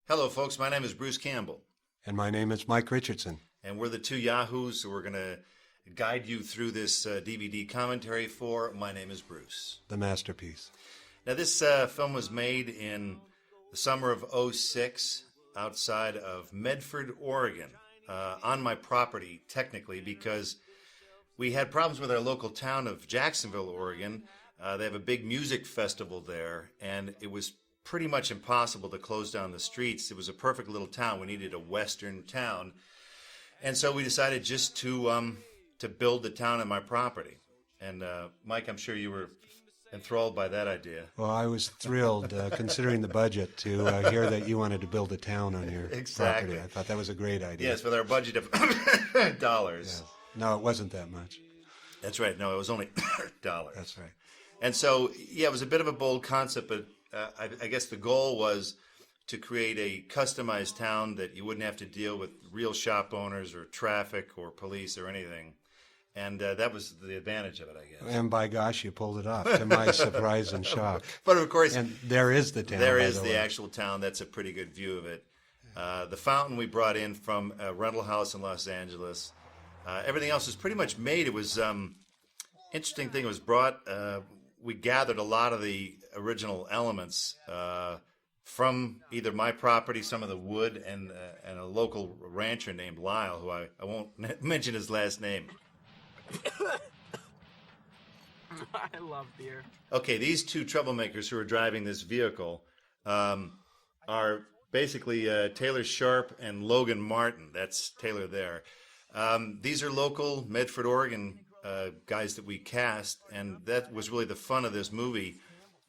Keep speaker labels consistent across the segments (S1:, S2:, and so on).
S1: Hello, folks. My name is Bruce Campbell,
S2: And my name is Mike Richardson.
S1: and we're the two Yahoos who are going to guide you through this DVD commentary for My Name is Bruce.
S2: The masterpiece.
S1: Now, this film was made in the summer of '06 outside of Medford, Oregon, on my property, technically, because we had problems with our local town of Jacksonville, Oregon. They have a big music festival there, and it was pretty much impossible to close down the streets. It was a perfect little town. We needed a western town. And so we decided just to build the town on my property. And Mike, I'm sure you were enthralled by that idea.
S2: Well, I was thrilled, considering the budget, to hear that you wanted to build a town on your
S1: Exactly.
S2: property. I thought that was a great idea.
S1: Yes, with our budget of dollars.
S2: Yes. No, it wasn't that much.
S1: That's right. No, it was only dollars.
S2: That's right.
S1: And so, yeah, it was a bit of a bold concept, but I guess the goal was to create a customized town that you wouldn't have to deal with real shop owners or traffic or police or anything. And that was the advantage of it, I guess.
S2: And by gosh, you pulled it off, to my surprise and shock.
S1: But of course,
S2: And there is the town.
S1: there
S2: by
S1: is
S2: the
S1: the
S2: way.
S1: actual town. That's a pretty good view of it. The fountain we brought in from a rental house in Los Angeles. Everything else was pretty much made. It was interesting thing. It was brought. We gathered a lot of the original elements from either my property, some of the wood, and a local rancher named Lyle, who I won't mention his last name.
S3: I love beer.
S1: Okay, these two troublemakers who are driving this vehicle are basically Taylor Sharp and Logan Martin. That's Taylor there. These are local Medford, Oregon guys that we cast, and that was really the fun of this movie.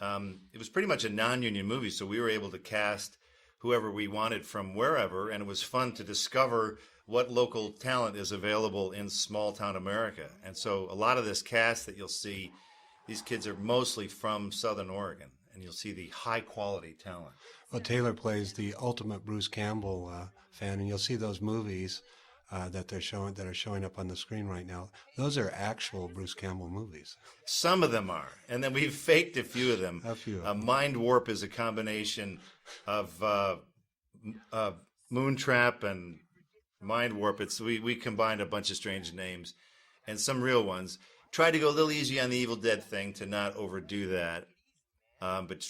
S1: It was pretty much a non-union movie, so we were able to cast whoever we wanted from wherever, and it was fun to discover what local talent is available in small-town America. And so a lot of this cast that you'll see, these kids are mostly from Southern Oregon, and you'll see the high-quality talent.
S2: Well, Taylor plays the ultimate Bruce Campbell fan, and you'll see those movies that are showing up on the screen right now. Those are actual Bruce Campbell movies.
S1: Some of them are, and then we've faked a few of them.
S2: A few of them.
S1: Mind Warp is a combination of Moontrap and Mind Warp. We combined a bunch of strange names and some real ones. Tried to go a little easy on the Evil Dead thing to not overdo that. But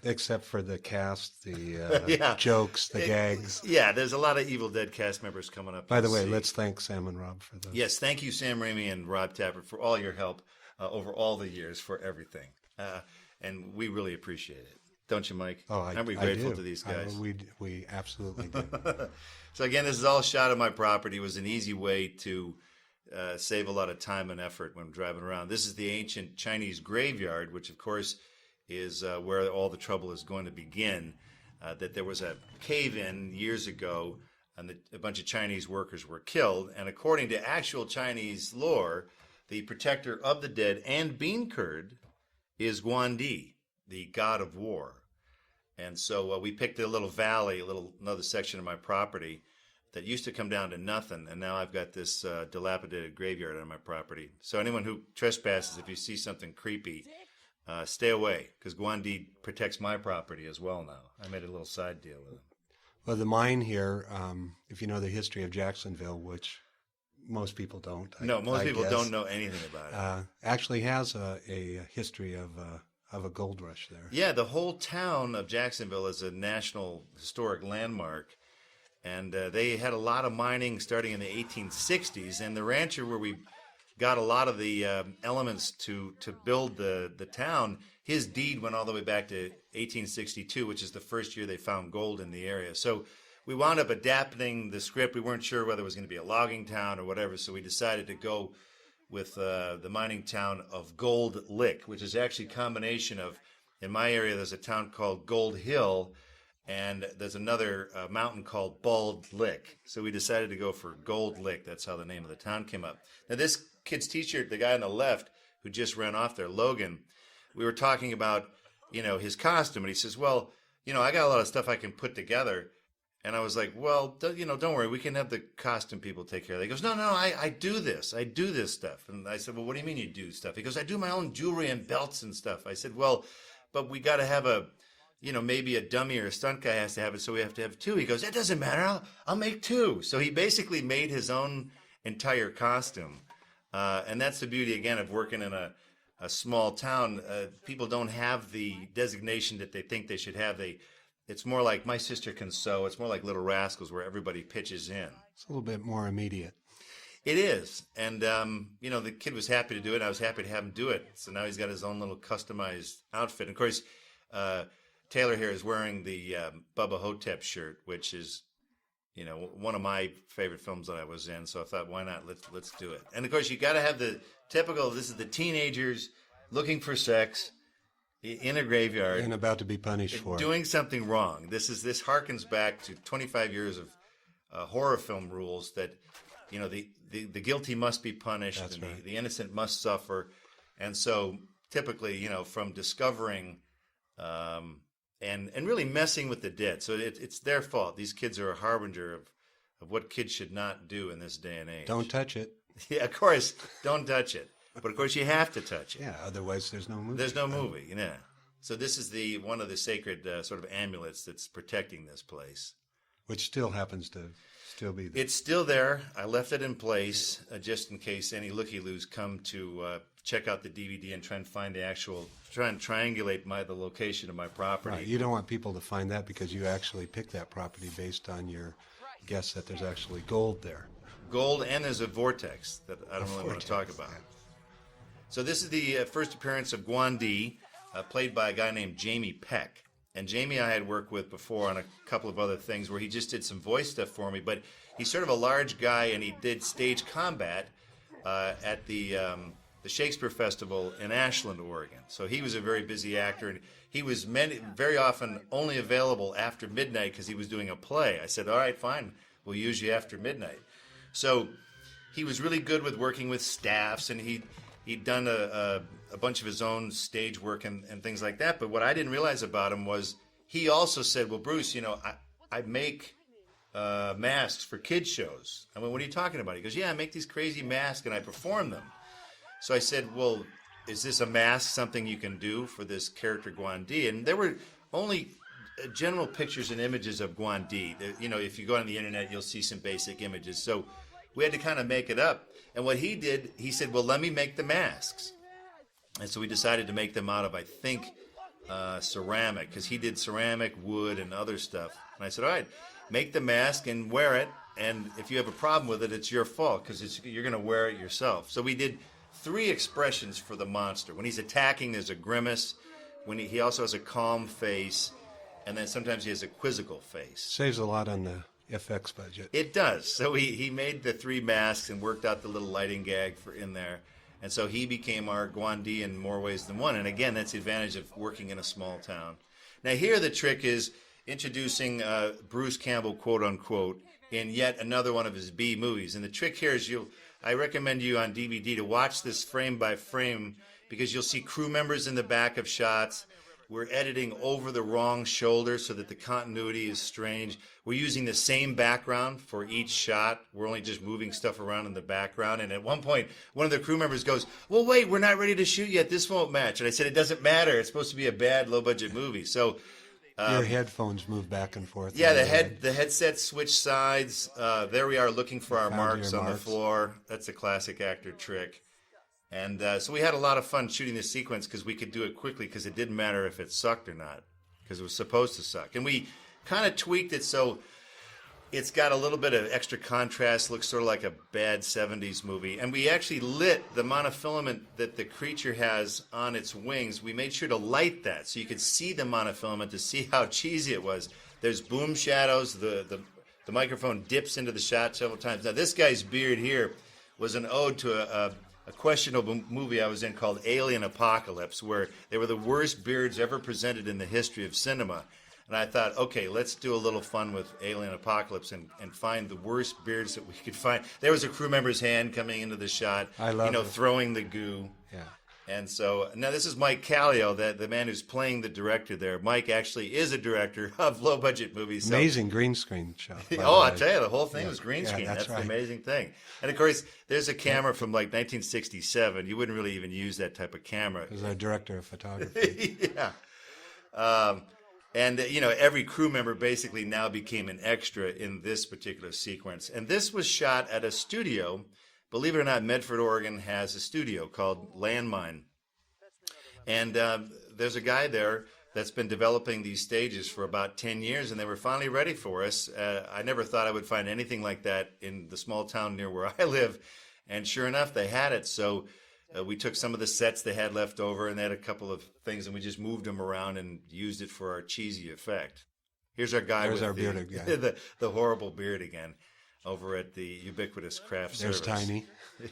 S2: Except for the cast, the
S1: Yeah.
S2: jokes, the gags.
S1: Yeah, there's a lot of Evil Dead cast members coming up.
S2: By the
S1: you'll
S2: way,
S1: see.
S2: let's thank Sam and Rob for those.
S1: Yes, thank you, Sam Raimi and Rob Tapper, for all your help over all the years for everything. And we really appreciate it. Don't you, Mike?
S2: Oh,
S1: Aren't we
S2: I
S1: grateful
S2: do.
S1: to these guys?
S2: We absolutely do.
S1: So again, this is all shot on my property. It was an easy way to save a lot of time and effort when driving around. This is the ancient Chinese graveyard, which of course is where all the trouble is going to begin. That there was a cave-in years ago, and a bunch of Chinese workers were killed. And according to actual Chinese lore, the protector of the dead and bean curd is Guan D, the god of war. And so we picked a little valley, another section of my property that used to come down to nothing, and now I've got this dilapidated graveyard on my property. So anyone who trespasses, if you see something creepy, stay away, because Guan D protects my property as well now. I made a little side deal with him.
S2: Well, the mine here, if you know the history of Jacksonville, which most people don't.
S1: Most
S2: I
S1: people
S2: guess,
S1: don't know anything about it.
S2: actually has a history of a gold rush there.
S1: Yeah, the whole town of Jacksonville is a national historic landmark, and they had a lot of mining starting in the 1860s, and the rancher where we got a lot of the elements to build the town, his deed went all the way back to 1862, which is the first year they found gold in the area. So we wound up adapting the script. We weren't sure whether it was going to be a logging town or whatever, so we decided to go with the mining town of Gold Lick, which is actually a combination of, in my area, there's a town called Gold Hill, and there's another mountain called Bald Lick. So we decided to go for Gold Lick. That's how the name of the town came up. Now, this kid's t-shirt, the guy on the left who just ran off there, Logan, we were talking about, his costume, and he says, well, I got a lot of stuff I can put together. And I was like, well, don't worry, we can have the costume people take care of it. He goes, no, I do this. I do this stuff. And I said, well, what do you mean you do stuff? He goes, I do my own jewelry and belts and stuff. I said, well, but we got to have a maybe a dummy or a stunt guy has to have it, so we have to have two. He goes, that doesn't matter. I'll make two. So he basically made his own entire costume. And that's the beauty, again, of working in a small town. People don't have the designation that they think they should have. It's more like My Sister Can Sew. It's more like Little Rascals, where everybody pitches in.
S2: It's a little bit more immediate.
S1: It is. And, the kid was happy to do it. I was happy to have him do it. So now he's got his own little customized outfit. And of course, Taylor here is wearing the Bubba Hotep shirt, which is, one of my favorite films that I was in. So I thought, why not? Let's do it. And of course, you got to have the typical. This is the teenagers looking for sex in a graveyard
S2: And about to be punished for it.
S1: doing something wrong. This harkens back to 25 years of horror film rules that, the guilty must be punished.
S2: That's
S1: and
S2: right.
S1: the innocent must suffer. And so typically, from discovering and really messing with the dead. So it's their fault. These kids are a harbinger of what kids should not do in this day and age.
S2: Don't touch it.
S1: Yeah, of course, don't touch it. But of course, you have to touch it.
S2: Yeah, otherwise there's no movie.
S1: There's no movie, yeah. So this is one of the sacred sort of amulets that's protecting this place.
S2: Which still happens to still be there.
S1: It's still there. I left it in place just in case any looky-loos come to check out the DVD and try and find try and triangulate the location of my property.
S2: Right. You don't want people to find that because you actually picked that property based on your guess that there's actually gold there.
S1: Gold, and there's a vortex that I don't really want to talk about.
S2: Yeah.
S1: So this is the first appearance of Guan D, played by a guy named Jamie Peck. And Jamie I had worked with before on a couple of other things where he just did some voice stuff for me. But he's sort of a large guy, and he did stage combat at the Shakespeare Festival in Ashland, Oregon. So he was a very busy actor, and he was very often only available after midnight because he was doing a play. I said, all right, fine, we'll use you after midnight. So he was really good with working with staffs, and he'd done a bunch of his own stage work and things like that. But what I didn't realize about him was he also said, well, Bruce, I make masks for kids shows. I mean, what are you talking about? He goes, yeah, I make these crazy masks and I perform them. So I said, well, is this a mask, something you can do for this character Guan D? And there were only general pictures and images of Guan D. If you go on the internet, you'll see some basic images. So we had to kind of make it up. And what he did, he said, well, let me make the masks. And so we decided to make them out of, I think, ceramic, because he did ceramic, wood, and other stuff. And I said, all right, make the mask and wear it. And if you have a problem with it, it's your fault, because you're going to wear it yourself. So we did 3 expressions for the monster. When he's attacking, there's a grimace. When he also has a calm face. And then sometimes he has a quizzical face.
S2: Saves a lot on the FX budget.
S1: It does. So he made the 3 masks and worked out the little lighting gag in there. And so he became our Guan D in more ways than one. And again, that's the advantage of working in a small town. Now here the trick is introducing Bruce Campbell, quote unquote, in yet another one of his B movies. And the trick here is I recommend you on DVD to watch this frame by frame, because you'll see crew members in the back of shots. We're editing over the wrong shoulder so that the continuity is strange. We're using the same background for each shot. We're only just moving stuff around in the background. And at one point, one of the crew members goes, well, wait, we're not ready to shoot yet. This won't match. And I said, it doesn't matter. It's supposed to be a bad, low-budget movie. So
S2: your headphones move back and forth.
S1: yeah, the headset switch sides. There we are looking for our marks on the floor. That's a classic actor trick. And so we had a lot of fun shooting this sequence because we could do it quickly, because it didn't matter if it sucked or not, because it was supposed to suck. And we kind of tweaked it so it's got a little bit of extra contrast, looks sort of like a bad 70s movie. And we actually lit the monofilament that the creature has on its wings. We made sure to light that so you could see the monofilament to see how cheesy it was. There's boom shadows. The microphone dips into the shot several times. Now, this guy's beard here was an ode to a questionable movie I was in called Alien Apocalypse, where they were the worst beards ever presented in the history of cinema. And I thought, okay, let's do a little fun with Alien Apocalypse and find the worst beards that we could find. There was a crew member's hand coming into the shot,
S2: I love it.
S1: throwing the goo.
S2: Yeah.
S1: And so now this is Mike Callio, the man who's playing the director there. Mike actually is a director of low-budget movies. So.
S2: Amazing green screen shot.
S1: I tell you, the whole thing was green screen. That's
S2: right.
S1: the amazing thing. And, of course, there's a camera from, 1967. You wouldn't really even use that type of camera.
S2: As a director of photography.
S1: Yeah. And, every crew member basically now became an extra in this particular sequence. And this was shot at a studio. Believe it or not, Medford, Oregon has a studio called Landmine. And there's a guy there that's been developing these stages for about 10 years, and they were finally ready for us. I never thought I would find anything like that in the small town near where I live. And sure enough, they had it. So we took some of the sets they had left over, and they had a couple of things, and we just moved them around and used it for our cheesy effect. Here's our guy with
S2: bearded guy.
S1: the horrible beard again over at the ubiquitous craft service.
S2: There's Tiny.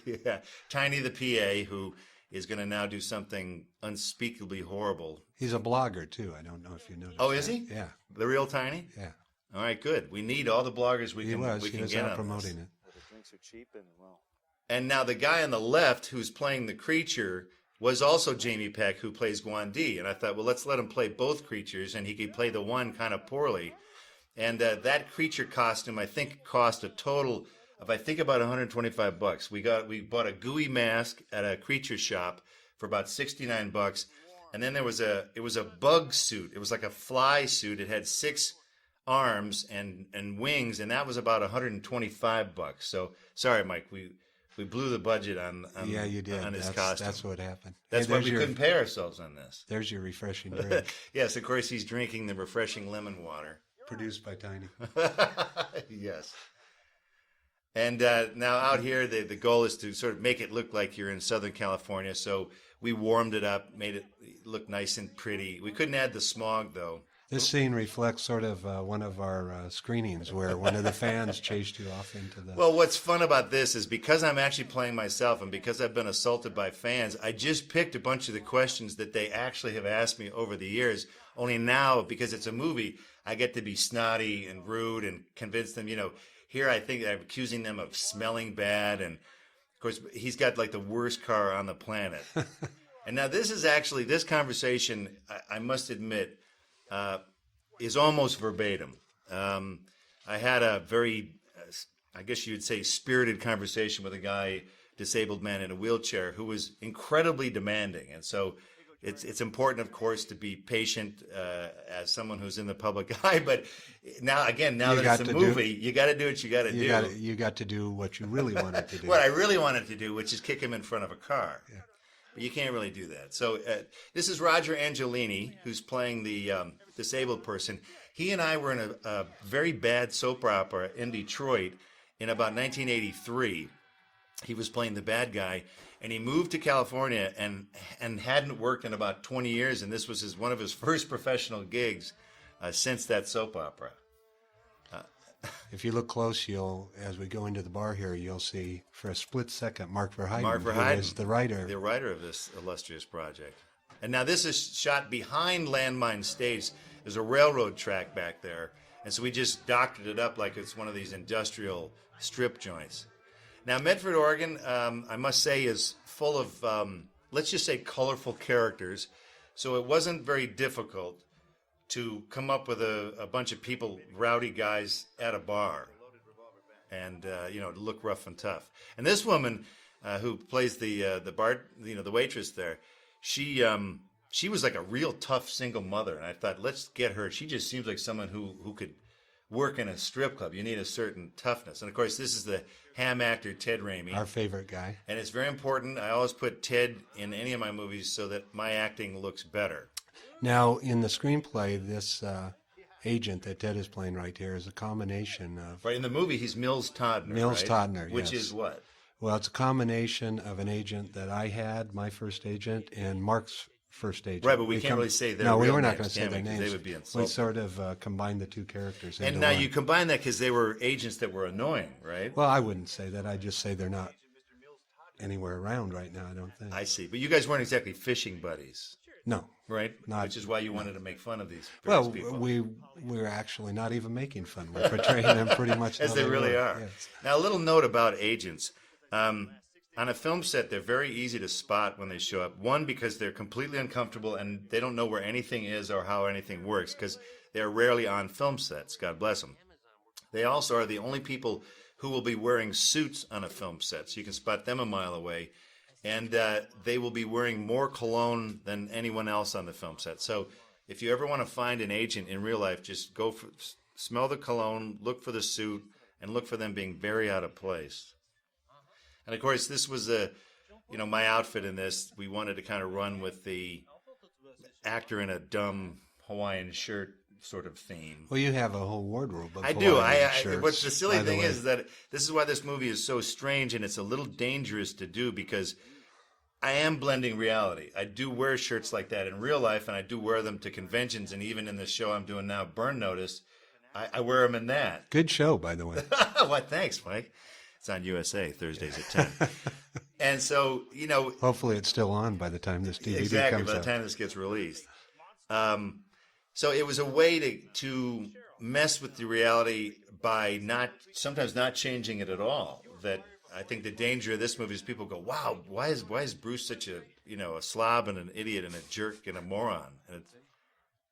S1: Yeah, Tiny the PA, who is going to now do something unspeakably horrible.
S2: He's a blogger, too. I don't know if you noticed.
S1: Oh, is he?
S2: Yeah.
S1: The real Tiny?
S2: Yeah.
S1: All right, good. We need all the bloggers we can get
S2: out
S1: on
S2: promoting
S1: this.
S2: it.
S4: The drinks are cheap and, well.
S1: And now the guy on the left who's playing the creature was also Jamie Peck, who plays Guan D. And I thought, well, let's let him play both creatures, and he could play the one kind of poorly. And that creature costume, I think, cost a total of, I think, about $125. We bought a gooey mask at a creature shop for about $69. And then it was a bug suit. It was like a fly suit. It had 6 arms and wings, and that was about $125. So sorry, Mike, we blew the budget on
S2: Yeah, you did.
S1: on his costume.
S2: That's what happened.
S1: That's why we couldn't pay ourselves on this.
S2: There's your refreshing drink.
S1: Yes, of course, he's drinking the refreshing lemon water.
S2: Produced by Tiny.
S1: Yes. And now out here, the goal is to sort of make it look like you're in Southern California. So we warmed it up, made it look nice and pretty. We couldn't add the smog, though.
S2: This scene reflects sort of one of our screenings where one of the fans chased you off into the...
S1: Well, what's fun about this is because I'm actually playing myself and because I've been assaulted by fans, I just picked a bunch of the questions that they actually have asked me over the years. Only now, because it's a movie, I get to be snotty and rude and convince them, here I think I'm accusing them of smelling bad. And, of course, he's got, like, the worst car on the planet. And now this conversation, I must admit, is almost verbatim. I had a very, I guess you'd say, spirited conversation with a guy, disabled man in a wheelchair, who was incredibly demanding. And so it's important, of course, to be patient as someone who's in the public eye. But now that it's a movie, you got to do what you got to do.
S2: You got to do what you really wanted to do.
S1: What I really wanted to do, which is kick him in front of a car.
S2: Yeah.
S1: But you can't really do that. So this is Roger Angelini, who's playing the disabled person. He and I were in a very bad soap opera in Detroit in about 1983. He was playing the bad guy, and he moved to California and hadn't worked in about 20 years, and this was one of his first professional gigs since that soap opera.
S2: If you look close, as we go into the bar here, you'll see for a split second Mark Verheiden, who is the writer
S1: of this illustrious project. And now this is shot behind Landmine Stage. There's a railroad track back there, and so we just doctored it up like it's one of these industrial strip joints. Now Medford, Oregon, I must say, is full of, let's just say, colorful characters, so it wasn't very difficult to come up with a bunch of people, rowdy guys at a bar, and to look rough and tough. And this woman who plays the waitress there, she was like a real tough single mother, and I thought, let's get her. She just seems like someone who could work in a strip club. You need a certain toughness, and of course, this is the Ham actor Ted Raimi,
S2: our favorite guy.
S1: And it's very important. I always put Ted in any of my movies so that my acting looks better.
S2: Now, in the screenplay, this agent that Ted is playing right here is a combination of...
S1: Right, in the movie, he's Mills Todner,
S2: Mills
S1: right?
S2: Todner,
S1: Which
S2: yes.
S1: is what?
S2: Well, it's a combination of an agent that I had, my first agent, and Mark's first agent.
S1: Right, but we can't really say their
S2: No, we
S1: real
S2: were not
S1: names,
S2: going to say
S1: can
S2: their
S1: we? 'Cause
S2: names.
S1: they would be insulting.
S2: We sort of combined the two characters into
S1: And now
S2: one.
S1: you combine that because they were agents that were annoying, right?
S2: Well, I wouldn't say that. I'd just say they're not anywhere around right now, I don't think.
S1: I see. But you guys weren't exactly fishing buddies,
S2: No.
S1: right?
S2: Not-
S1: Which is why you wanted to make fun of these
S2: Well,
S1: people.
S2: we're actually not even making fun. We're portraying them pretty much
S1: As
S2: how
S1: they really
S2: were.
S1: are.
S2: Yes.
S1: Now, a little note about agents. On a film set, they're very easy to spot when they show up. One, because they're completely uncomfortable and they don't know where anything is or how anything works because they're rarely on film sets. God bless them. They also are the only people who will be wearing suits on a film set, so you can spot them a mile away. And they will be wearing more cologne than anyone else on the film set. So if you ever want to find an agent in real life, just smell the cologne, look for the suit, and look for them being very out of place. And of course, this was my outfit in this. We wanted to kind of run with the actor in a dumb Hawaiian shirt sort of theme.
S2: Well, you have a whole wardrobe of
S1: I do.
S2: Hawaiian shirts,
S1: What's the silly
S2: by the
S1: thing
S2: way.
S1: is that this is why this movie is so strange, and it's a little dangerous to do because I am blending reality. I do wear shirts like that in real life, and I do wear them to conventions, and even in the show I'm doing now, Burn Notice, I wear them in that.
S2: Good show, by the way.
S1: Well, thanks, Mike. It's on USA Thursdays at 10. And so,
S2: Hopefully it's still on by the time this DVD
S1: exactly
S2: comes
S1: by the
S2: out.
S1: time this gets released. So it was a way to mess with the reality by sometimes not changing it at all. That I think the danger of this movie is people go, wow, why is Bruce such a slob and an idiot and a jerk and a moron? And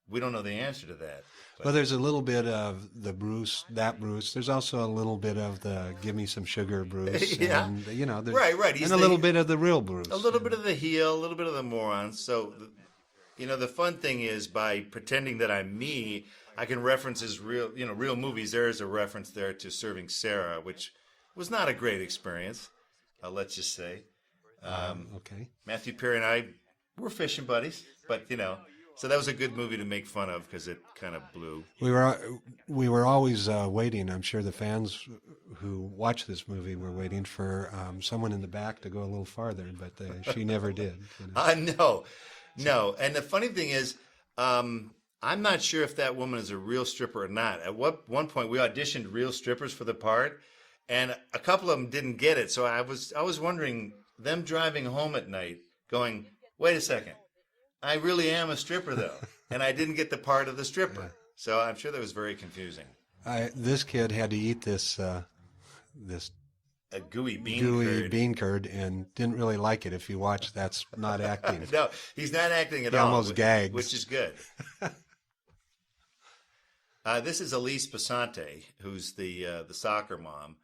S1: we don't know the answer to that.
S2: Well, there's a little bit of the Bruce. There's also a little bit of the give me some sugar Bruce.
S1: Yeah.
S2: And,
S1: Right.
S2: And a little bit of the real Bruce.
S1: A little bit of the heel, a little bit of the moron. So, the fun thing is by pretending that I'm me, I can reference his real movies. There is a reference there to Serving Sarah, which was not a great experience, let's just say.
S2: Okay.
S1: Matthew Perry and I were fishing buddies, but, so that was a good movie to make fun of because it kind of blew.
S2: We were always waiting. I'm sure the fans who watch this movie were waiting for someone in the back to go a little farther, but she never did.
S1: No. And the funny thing is, I'm not sure if that woman is a real stripper or not. At one point, we auditioned real strippers for the part, and a couple of them didn't get it. So I was wondering, them driving home at night, going, "Wait a second, I really am a stripper though," and I didn't get the part of the stripper. Yeah. So I'm sure that was very confusing.
S2: This kid had to eat this
S1: a gooey bean
S2: curd and didn't really like it. If you watch, that's not acting.
S1: No, he's not acting at
S2: he
S1: all.
S2: Almost gags,
S1: which is good. This is Elise Passante, who's the soccer mom,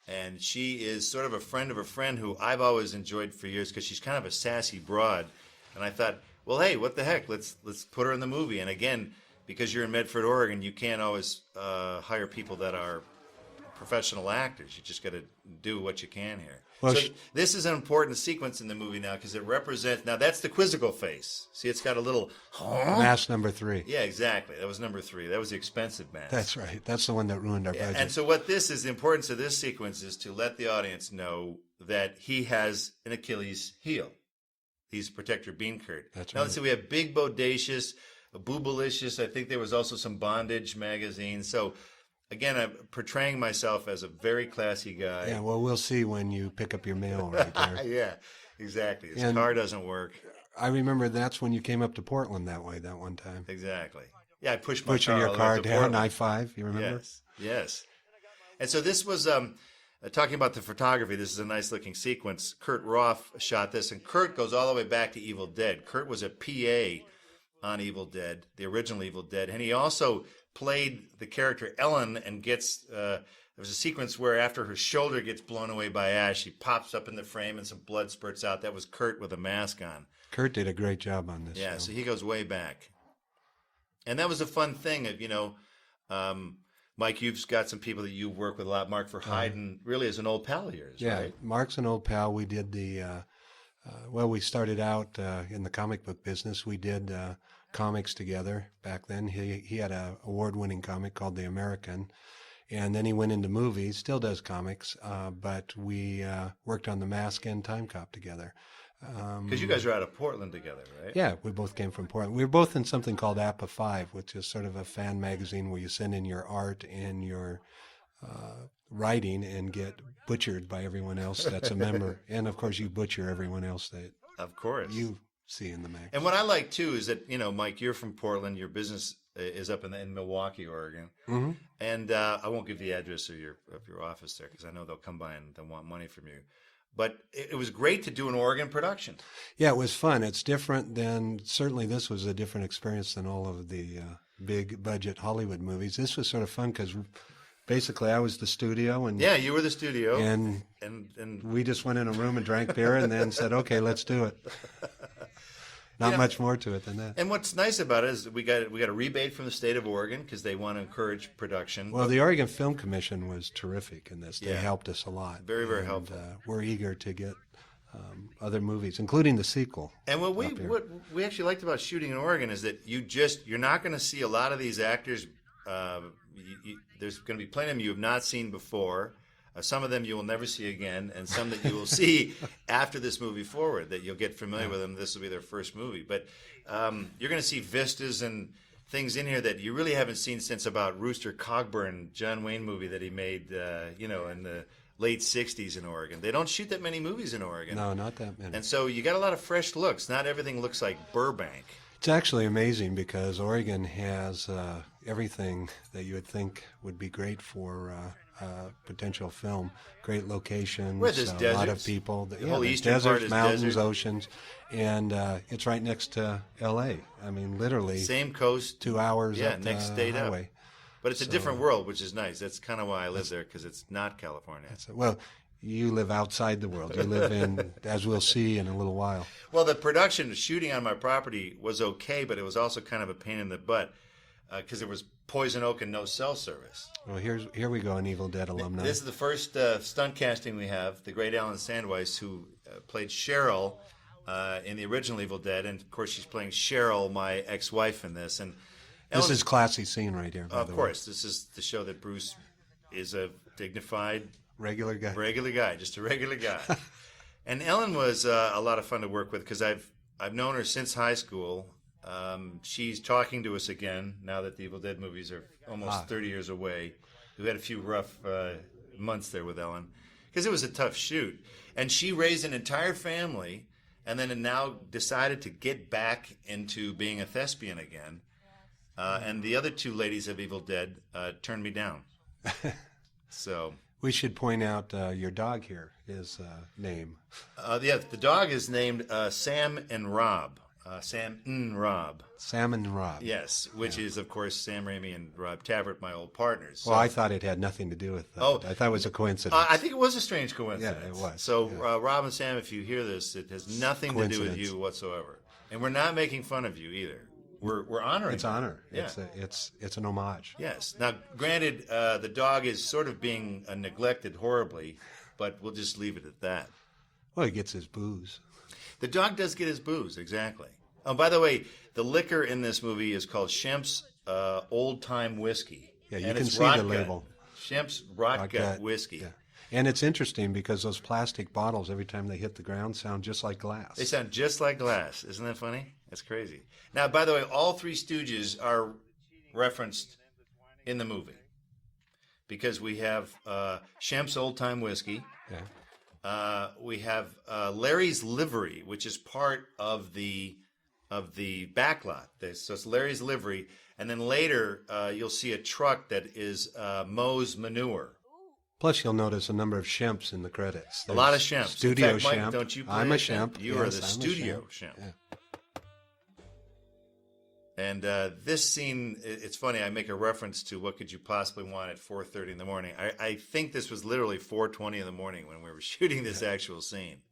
S1: and she is sort of a friend of a friend who I've always enjoyed for years because she's kind of a sassy broad, and I thought, well, hey, what the heck? Let's put her in the movie. And again, because you're in Medford, Oregon, you can't always hire people that are professional actors. You just got to do what you can here. Well, so this is an important sequence in the movie now because it represents. Now that's the quizzical face. See, it's got a little
S2: mask number 3.
S1: Yeah, exactly. That was number 3. That was the expensive mask.
S2: That's right. That's the one that ruined our budget.
S1: And so what this is, the importance of this sequence is to let the audience know that he has an Achilles heel. He's Protector Bean Curd.
S2: That's
S1: now
S2: right.
S1: Let's see, we have Big Bodacious, Boobalicious. I think there was also some Bondage magazine. So again, I'm portraying myself as a very classy guy.
S2: Yeah, well, we'll see when you pick up your mail right there.
S1: Yeah, exactly. His car doesn't work.
S2: I remember that's when you came up to Portland that way that one time.
S1: Exactly. Yeah, I pushed my
S2: Pushing
S1: car
S2: your car down
S1: Portland.
S2: I-5, you remember?
S1: Yes. And so this was, talking about the photography, this is a nice-looking sequence. Kurt Roth shot this, and Kurt goes all the way back to Evil Dead. Kurt was a PA on Evil Dead, the original Evil Dead, and he also played the character Ellen and gets there was a sequence where after her shoulder gets blown away by ash, she pops up in the frame and some blood spurts out. That was Kurt with a mask on.
S2: Kurt did a great job on this
S1: Yeah,
S2: film.
S1: so he goes way back. And that was a fun thing of, Mike, you've got some people that you work with a lot. Mark Verheiden really is an old pal of yours,
S2: yeah,
S1: right?
S2: Mark's an old pal. We did we started out in the comic book business. We did comics together back then. He had an award-winning comic called The American, and then he went into movies, still does comics, but we worked on The Mask and Time Cop together.
S1: Because you guys are out of Portland together, right?
S2: Yeah, we both came from Portland. We were both in something called APA 5, which is sort of a fan magazine where you send in your art and your writing and get butchered by everyone else that's a member. And, of course, you butcher everyone else that
S1: Of course.
S2: you see in the magazine.
S1: And what I like, too, is that, Mike, you're from Portland. Your business is up in Milwaukee, Oregon.
S2: Mm-hmm.
S1: And I won't give the address of your office there because I know they'll come by and they'll want money from you. But it was great to do an Oregon production.
S2: Yeah, it was fun. It's different than, certainly this was a different experience than all of the big budget Hollywood movies. This was sort of fun because basically I was the studio. And
S1: yeah, you were the studio.
S2: And we just went in a room and drank beer and then said, okay, let's do it. Not much more to it than that.
S1: And what's nice about it is we got a rebate from the state of Oregon because they want to encourage production.
S2: Well, the Oregon Film Commission was terrific in this. They
S1: Yeah.
S2: helped us a lot.
S1: Very, very
S2: And,
S1: helpful.
S2: We're eager to get other movies, including the sequel.
S1: And what
S2: up here.
S1: we actually liked about shooting in Oregon is that you're not going to see a lot of these actors. There's going to be plenty of them you have not seen before. Some of them you will never see again, and some that you will see after this movie forward, that you'll get familiar with them. This will be their first movie. But you're going to see vistas and things in here that you really haven't seen since about Rooster Cogburn, John Wayne movie that he made, in the late 60s in Oregon. They don't shoot that many movies in Oregon.
S2: No, not that many.
S1: And so you got a lot of fresh looks. Not everything looks like Burbank.
S2: It's actually amazing because Oregon has everything that you would think would be great for potential film. Great locations,
S1: Where there's
S2: a lot of
S1: deserts.
S2: people.
S1: The whole eastern
S2: deserts,
S1: part is
S2: mountains,
S1: desert.
S2: oceans, and it's right next to L.A. I mean, literally
S1: Same coast.
S2: 2 hours
S1: Yeah,
S2: up
S1: next
S2: the
S1: state
S2: highway.
S1: up. But it's a different world, which is nice. That's kind of why I live there, because it's not California.
S2: Well, you live outside the world. You live in, as we'll see in a little while.
S1: Well, the production, the shooting on my property was okay, but it was also kind of a pain in the butt because there was poison oak and no cell service.
S2: Well, here we go, an Evil Dead alumni.
S1: This is the first stunt casting we have. The great Alan Sandweiss, who played Cheryl in the original Evil Dead, and of course she's playing Cheryl, my ex-wife, in this. And
S2: This
S1: Ellen,
S2: is classy scene right here. By
S1: of
S2: the
S1: course, this is to show that Bruce is a dignified,
S2: way. Regular guy.
S1: just a regular guy. And Ellen was a lot of fun to work with because I've known her since high school. She's talking to us again now that the Evil Dead movies are almost 30 years away. We had a few rough months there with Ellen because it was a tough shoot. And she raised an entire family and then now decided to get back into being a thespian again. And the other two ladies of Evil Dead turned me down. So...
S2: We should point out your dog here, his name.
S1: The dog is named Sam and Rob. Sam and Rob.
S2: Sam and Rob.
S1: Yes, which is, of course, Sam Raimi and Rob Tappert, my old partners. So,
S2: Well, I thought it had nothing to do with that.
S1: Oh.
S2: I thought it was a coincidence.
S1: I think it was a strange coincidence.
S2: Yeah, it was.
S1: So, Rob and Sam, if you hear this, it has nothing to do with
S2: Coincidence.
S1: you whatsoever. And we're not making fun of you either. We're honoring
S2: It's
S1: you.
S2: honor.
S1: Yeah.
S2: It's an homage.
S1: Yes. Now, granted, the dog is sort of being neglected horribly, but we'll just leave it at that.
S2: Well, he gets his booze.
S1: The dog does get his booze, exactly. Oh, by the way, the liquor in this movie is called Shemp's Old Time Whiskey.
S2: Yeah, you
S1: And
S2: can
S1: it's
S2: see the
S1: Rotgut.
S2: label.
S1: Shemp's Rotgut
S2: Rotgut,
S1: Whiskey.
S2: Yeah. And it's interesting because those plastic bottles, every time they hit the ground, sound just like glass.
S1: They sound just like glass. Isn't that funny? That's crazy. Now, by the way, all three Stooges are referenced in the movie because we have Shemp's Old Time Whiskey.
S2: Yeah.
S1: We have Larry's Livery, which is part of the backlot. So it's Larry's Livery, and then later you'll see a truck that is Moe's Manure.
S2: Plus, you'll notice a number of Shemps in the credits.
S1: A lot of
S2: There's
S1: Shemps.
S2: Studio
S1: In fact, Mike,
S2: Shemp.
S1: don't you play
S2: I'm a
S1: Shemp?
S2: Shemp.
S1: You are
S2: Yes,
S1: the
S2: I'm a
S1: studio Shemp.
S2: Yeah.
S1: And this scene, it's funny. I make a reference to what could you possibly want at 4:30 in the morning. I think this was literally 4:20 in the morning when we were shooting this actual scene.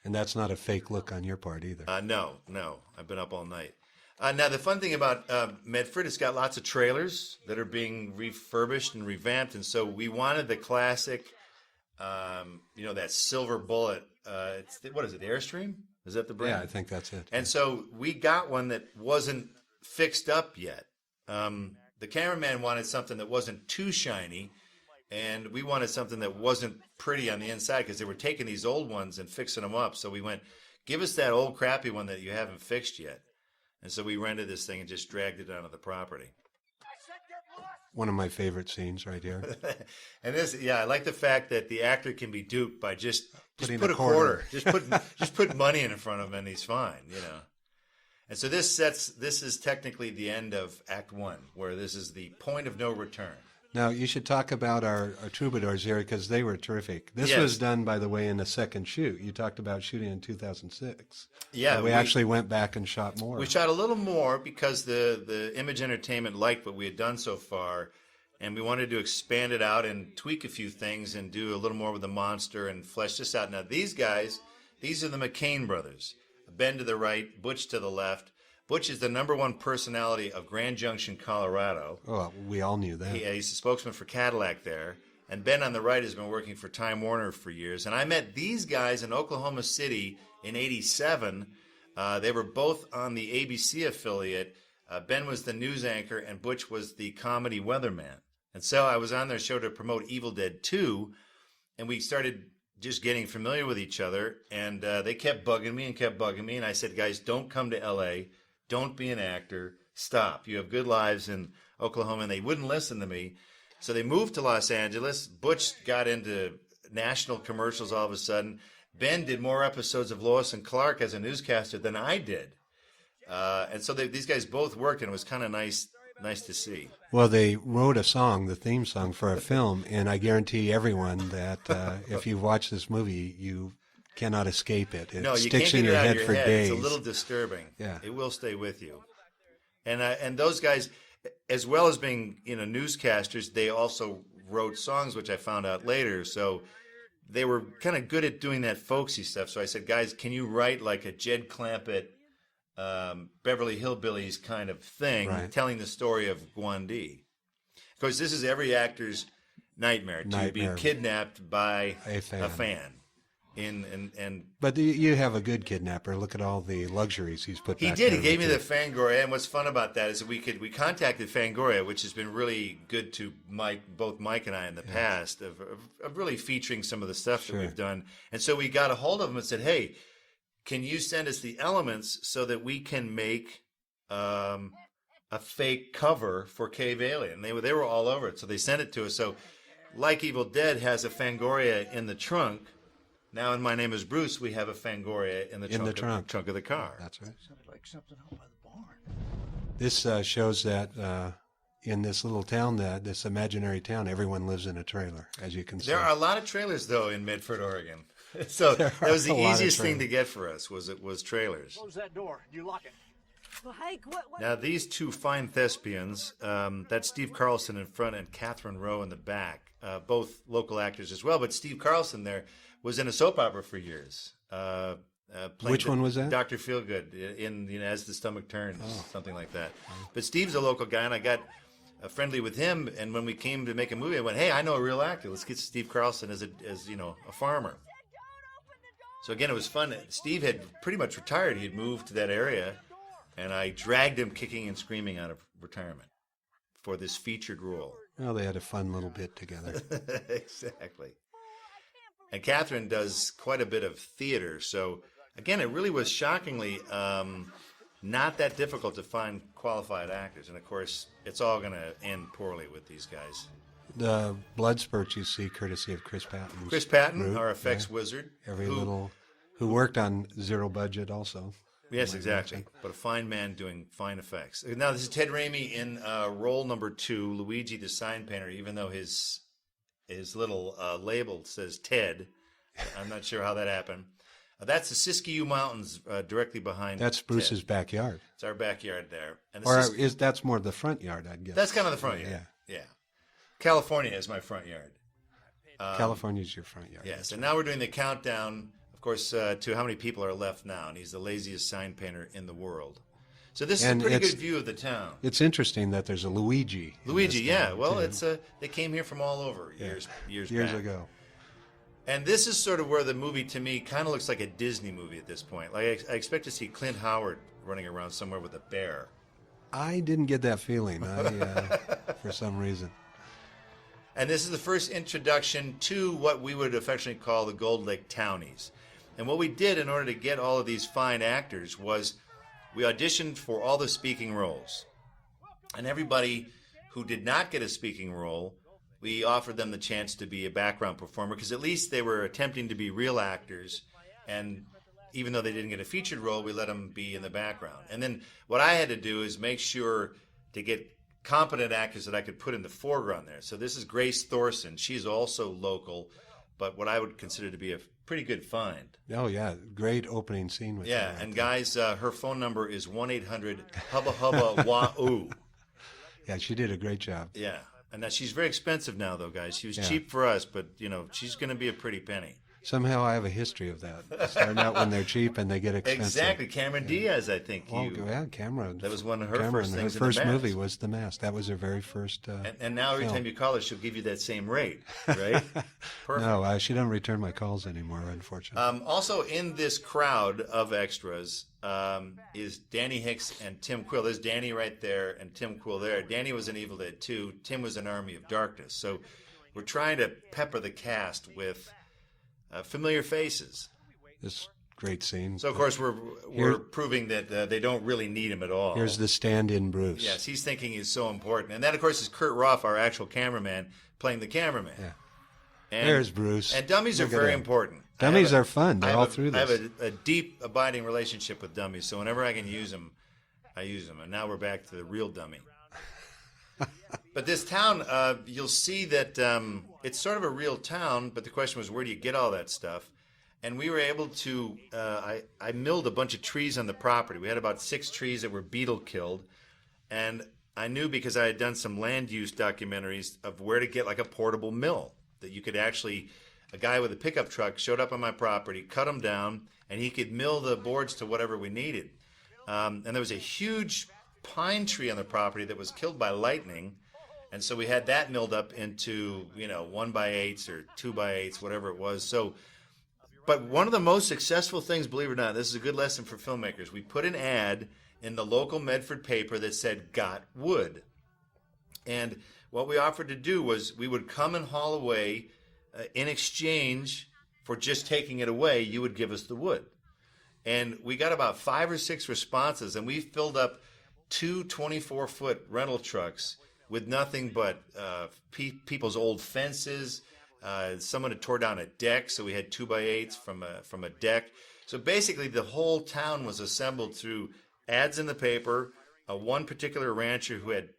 S2: And that's not a fake look on your part either.
S1: No. I've been up all night. Now, the fun thing about Medford, it's got lots of trailers that are being refurbished and revamped. And so we wanted the classic, that silver bullet. What is it, Airstream? Is that the brand?
S2: Yeah, I think that's it.
S1: And so we got one that wasn't fixed up yet. The cameraman wanted something that wasn't too shiny, and we wanted something that wasn't pretty on the inside because they were taking these old ones and fixing them up. So we went, give us that old crappy one that you haven't fixed yet. And so we rented this thing and just dragged it onto the property.
S2: One of my favorite scenes right here.
S1: And I like the fact that the actor can be duped by just
S2: Putting
S1: put
S2: a
S1: a quarter.
S2: quarter.
S1: just put money in front of him and he's fine, And so this is technically the end of Act 1, where this is the point of no return.
S2: Now, you should talk about our troubadours here because they were terrific. This
S1: Yes.
S2: was done, by the way, in the second shoot. You talked about shooting in 2006.
S1: Yeah,
S2: we actually went back and shot more.
S1: We shot a little more because the Image Entertainment liked what we had done so far, and we wanted to expand it out and tweak a few things and do a little more with the monster and flesh this out. Now, these guys, these are the McCain Brothers. Ben to the right, Butch to the left. Butch is the #1 personality of Grand Junction, Colorado.
S2: Oh, we all knew that.
S1: He's the spokesman for Cadillac there. And Ben on the right has been working for Time Warner for years. And I met these guys in Oklahoma City in '87. They were both on the ABC affiliate. Ben was the news anchor and Butch was the comedy weatherman. And so I was on their show to promote Evil Dead 2. And we started just getting familiar with each other. And they kept bugging me. And I said, guys, don't come to L.A. Don't be an actor. Stop. You have good lives in Oklahoma. And they wouldn't listen to me. So they moved to Los Angeles. Butch got into national commercials all of a sudden. Ben did more episodes of Lois and Clark as a newscaster than I did. And so these guys both worked, and it was kind of nice to see.
S2: Well, they wrote a song, the theme song for a film, and I guarantee everyone that if you watch this movie, you cannot escape it. It
S1: No, you
S2: sticks
S1: can't
S2: in
S1: get
S2: your
S1: it out
S2: head
S1: of your
S2: for
S1: head.
S2: days.
S1: It's a little disturbing.
S2: Yeah.
S1: It will stay with you. And those guys, as well as being newscasters, they also wrote songs, which I found out later. So they were kind of good at doing that folksy stuff. So I said, guys, can you write like a Jed Clampett, Beverly Hillbillies kind of thing,
S2: Right.
S1: telling the story of Guan D? Because this is every actor's nightmare to be kidnapped by
S2: A fan.
S1: But
S2: But you have a good kidnapper. Look at all the luxuries he's put
S1: he
S2: back
S1: did.
S2: there
S1: He gave me
S2: with
S1: the Fangoria, and what's fun about that is that we contacted Fangoria, which has been really good to both Mike and I in the past of really featuring some of the stuff
S2: Sure.
S1: that we've done. And so we got a hold of them and said, "Hey, can you send us the elements so that we can make a fake cover for Cave Alien?" And they were all over it, so they sent it to us. So, like Evil Dead has a Fangoria in the trunk. Now, in My Name is Bruce, we have a Fangoria in the trunk of the car.
S2: That's right.
S5: Sounded like something out by the barn.
S2: This shows that in this little town, this imaginary town, everyone lives in a trailer, as you can see.
S1: There are a lot of trailers, though, in Medford, Oregon. So
S2: There
S1: that was the
S2: are a lot of
S1: easiest thing
S2: trailers.
S1: to get for us was trailers.
S3: Close that door. You lock it.
S6: Well, Hank, what?
S1: Now, these two fine thespians, that's Steve Carlson in front and Catherine Rowe in the back, both local actors as well. But Steve Carlson there was in a soap opera for years.
S2: Which one was that?
S1: Dr. Feelgood in As the Stomach Turns, something like that. But Steve's a local guy, and I got friendly with him. And when we came to make a movie, I went, "Hey, I know a real actor. Let's get Steve Carlson as a farmer." So again, it was fun. Steve had pretty much retired. He had moved to that area, and I dragged him kicking and screaming out of retirement for this featured role.
S2: Well, they had a fun little bit together.
S1: Exactly. And Catherine does quite a bit of theater. So, again, it really was shockingly not that difficult to find qualified actors. And, of course, it's all going to end poorly with these guys.
S2: The blood spurts you see, courtesy of Chris Patton.
S1: Chris Patton, our effects wizard.
S2: Who worked on Zero Budget also.
S1: Yes, exactly. But a fine man doing fine effects. Now, this is Ted Raimi in role number 2, Luigi the sign painter, even though his little label says Ted. I'm not sure how that happened. That's the Siskiyou Mountains directly behind
S2: That's Bruce's
S1: Ted.
S2: backyard.
S1: It's our backyard there. And
S2: That's more the front yard, I'd guess.
S1: that's kind of the front yard. Yeah. California is my front yard.
S2: California's your front yard.
S1: Yes, and now we're doing the countdown, of course, to how many people are left now. And he's the laziest sign painner in the world. So this is a pretty good view of the town.
S2: It's interesting that there's a Luigi. in
S1: Luigi,
S2: this
S1: yeah.
S2: town,
S1: Well,
S2: too.
S1: it's they came here from all over years back.
S2: ago.
S1: And this is sort of where the movie, to me, kind of looks like a Disney movie at this point. Like I expect to see Clint Howard running around somewhere with a bear.
S2: I didn't get that feeling for some reason.
S1: And this is the first introduction to what we would affectionately call the Gold Lake Townies. And what we did in order to get all of these fine actors was we auditioned for all the speaking roles. And everybody who did not get a speaking role, we offered them the chance to be a background performer because at least they were attempting to be real actors. And even though they didn't get a featured role, we let them be in the background. And then what I had to do is make sure to get competent actors that I could put in the foreground there. So this is Grace Thorson. She's also local, but what I would consider to be a pretty good find.
S2: Oh, yeah. Great opening scene with
S1: Yeah,
S2: her.
S1: and guys, her phone number is 1-800-HUBBA-HUBBA-WAHOO.
S2: Yeah, she did a great job.
S1: Yeah, and now she's very expensive now, though, guys. She was cheap for us, but, she's going to be a pretty penny.
S2: Somehow I have a history of that. Starting out when they're cheap and they get expensive.
S1: Exactly. Cameron Diaz, I think
S2: Oh, yeah, Cameron.
S1: That was one of her
S2: Cameron,
S1: first things.
S2: Her first
S1: in The
S2: movie
S1: Mask.
S2: was The Mask. That was her very first.
S1: And now every
S2: film.
S1: time you call her, she'll give you that same rate, right? Perfect.
S2: No, she don't return my calls anymore, unfortunately.
S1: Also in this crowd of extras is Danny Hicks and Tim Quill. There's Danny right there and Tim Quill there. Danny was in Evil Dead 2. Tim was in Army of Darkness. So we're trying to pepper the cast with familiar faces.
S2: This great scene.
S1: So, of course, we're proving that they don't really need him at all.
S2: Here's the stand-in Bruce.
S1: Yes, he's thinking he's so important. And that, of course, is Kurt Roth, our actual cameraman, playing the cameraman.
S2: Yeah.
S1: And,
S2: There's Bruce.
S1: And dummies
S2: Look
S1: are
S2: at
S1: very
S2: him.
S1: important.
S2: Dummies are fun. They're all through
S1: I
S2: this.
S1: have a deep, abiding relationship with dummies, so whenever I can use them, I use them. And now we're back to the real dummy. But this town, you'll see that it's sort of a real town, but the question was, where do you get all that stuff? And we were able to, I milled a bunch of trees on the property. We had about 6 trees that were beetle killed. And I knew, because I had done some land use documentaries, of where to get like a portable mill that you could actually, a guy with a pickup truck showed up on my property, cut them down, and he could mill the boards to whatever we needed. And there was a huge pine tree on the property that was killed by lightning. And so we had that milled up into, 1x8s or 2x8s, whatever it was. So, but one of the most successful things, believe it or not, this is a good lesson for filmmakers. We put an ad in the local Medford paper that said, "Got wood." And what we offered to do was we would come and haul away. In exchange for just taking it away, you would give us the wood. And we got about 5 or 6 responses, and we filled up 2 24-foot rental trucks with nothing but people's old fences. Someone had tore down a deck, so we had 2x8s from a deck. So basically, the whole town was assembled through ads in the paper. One particular rancher who had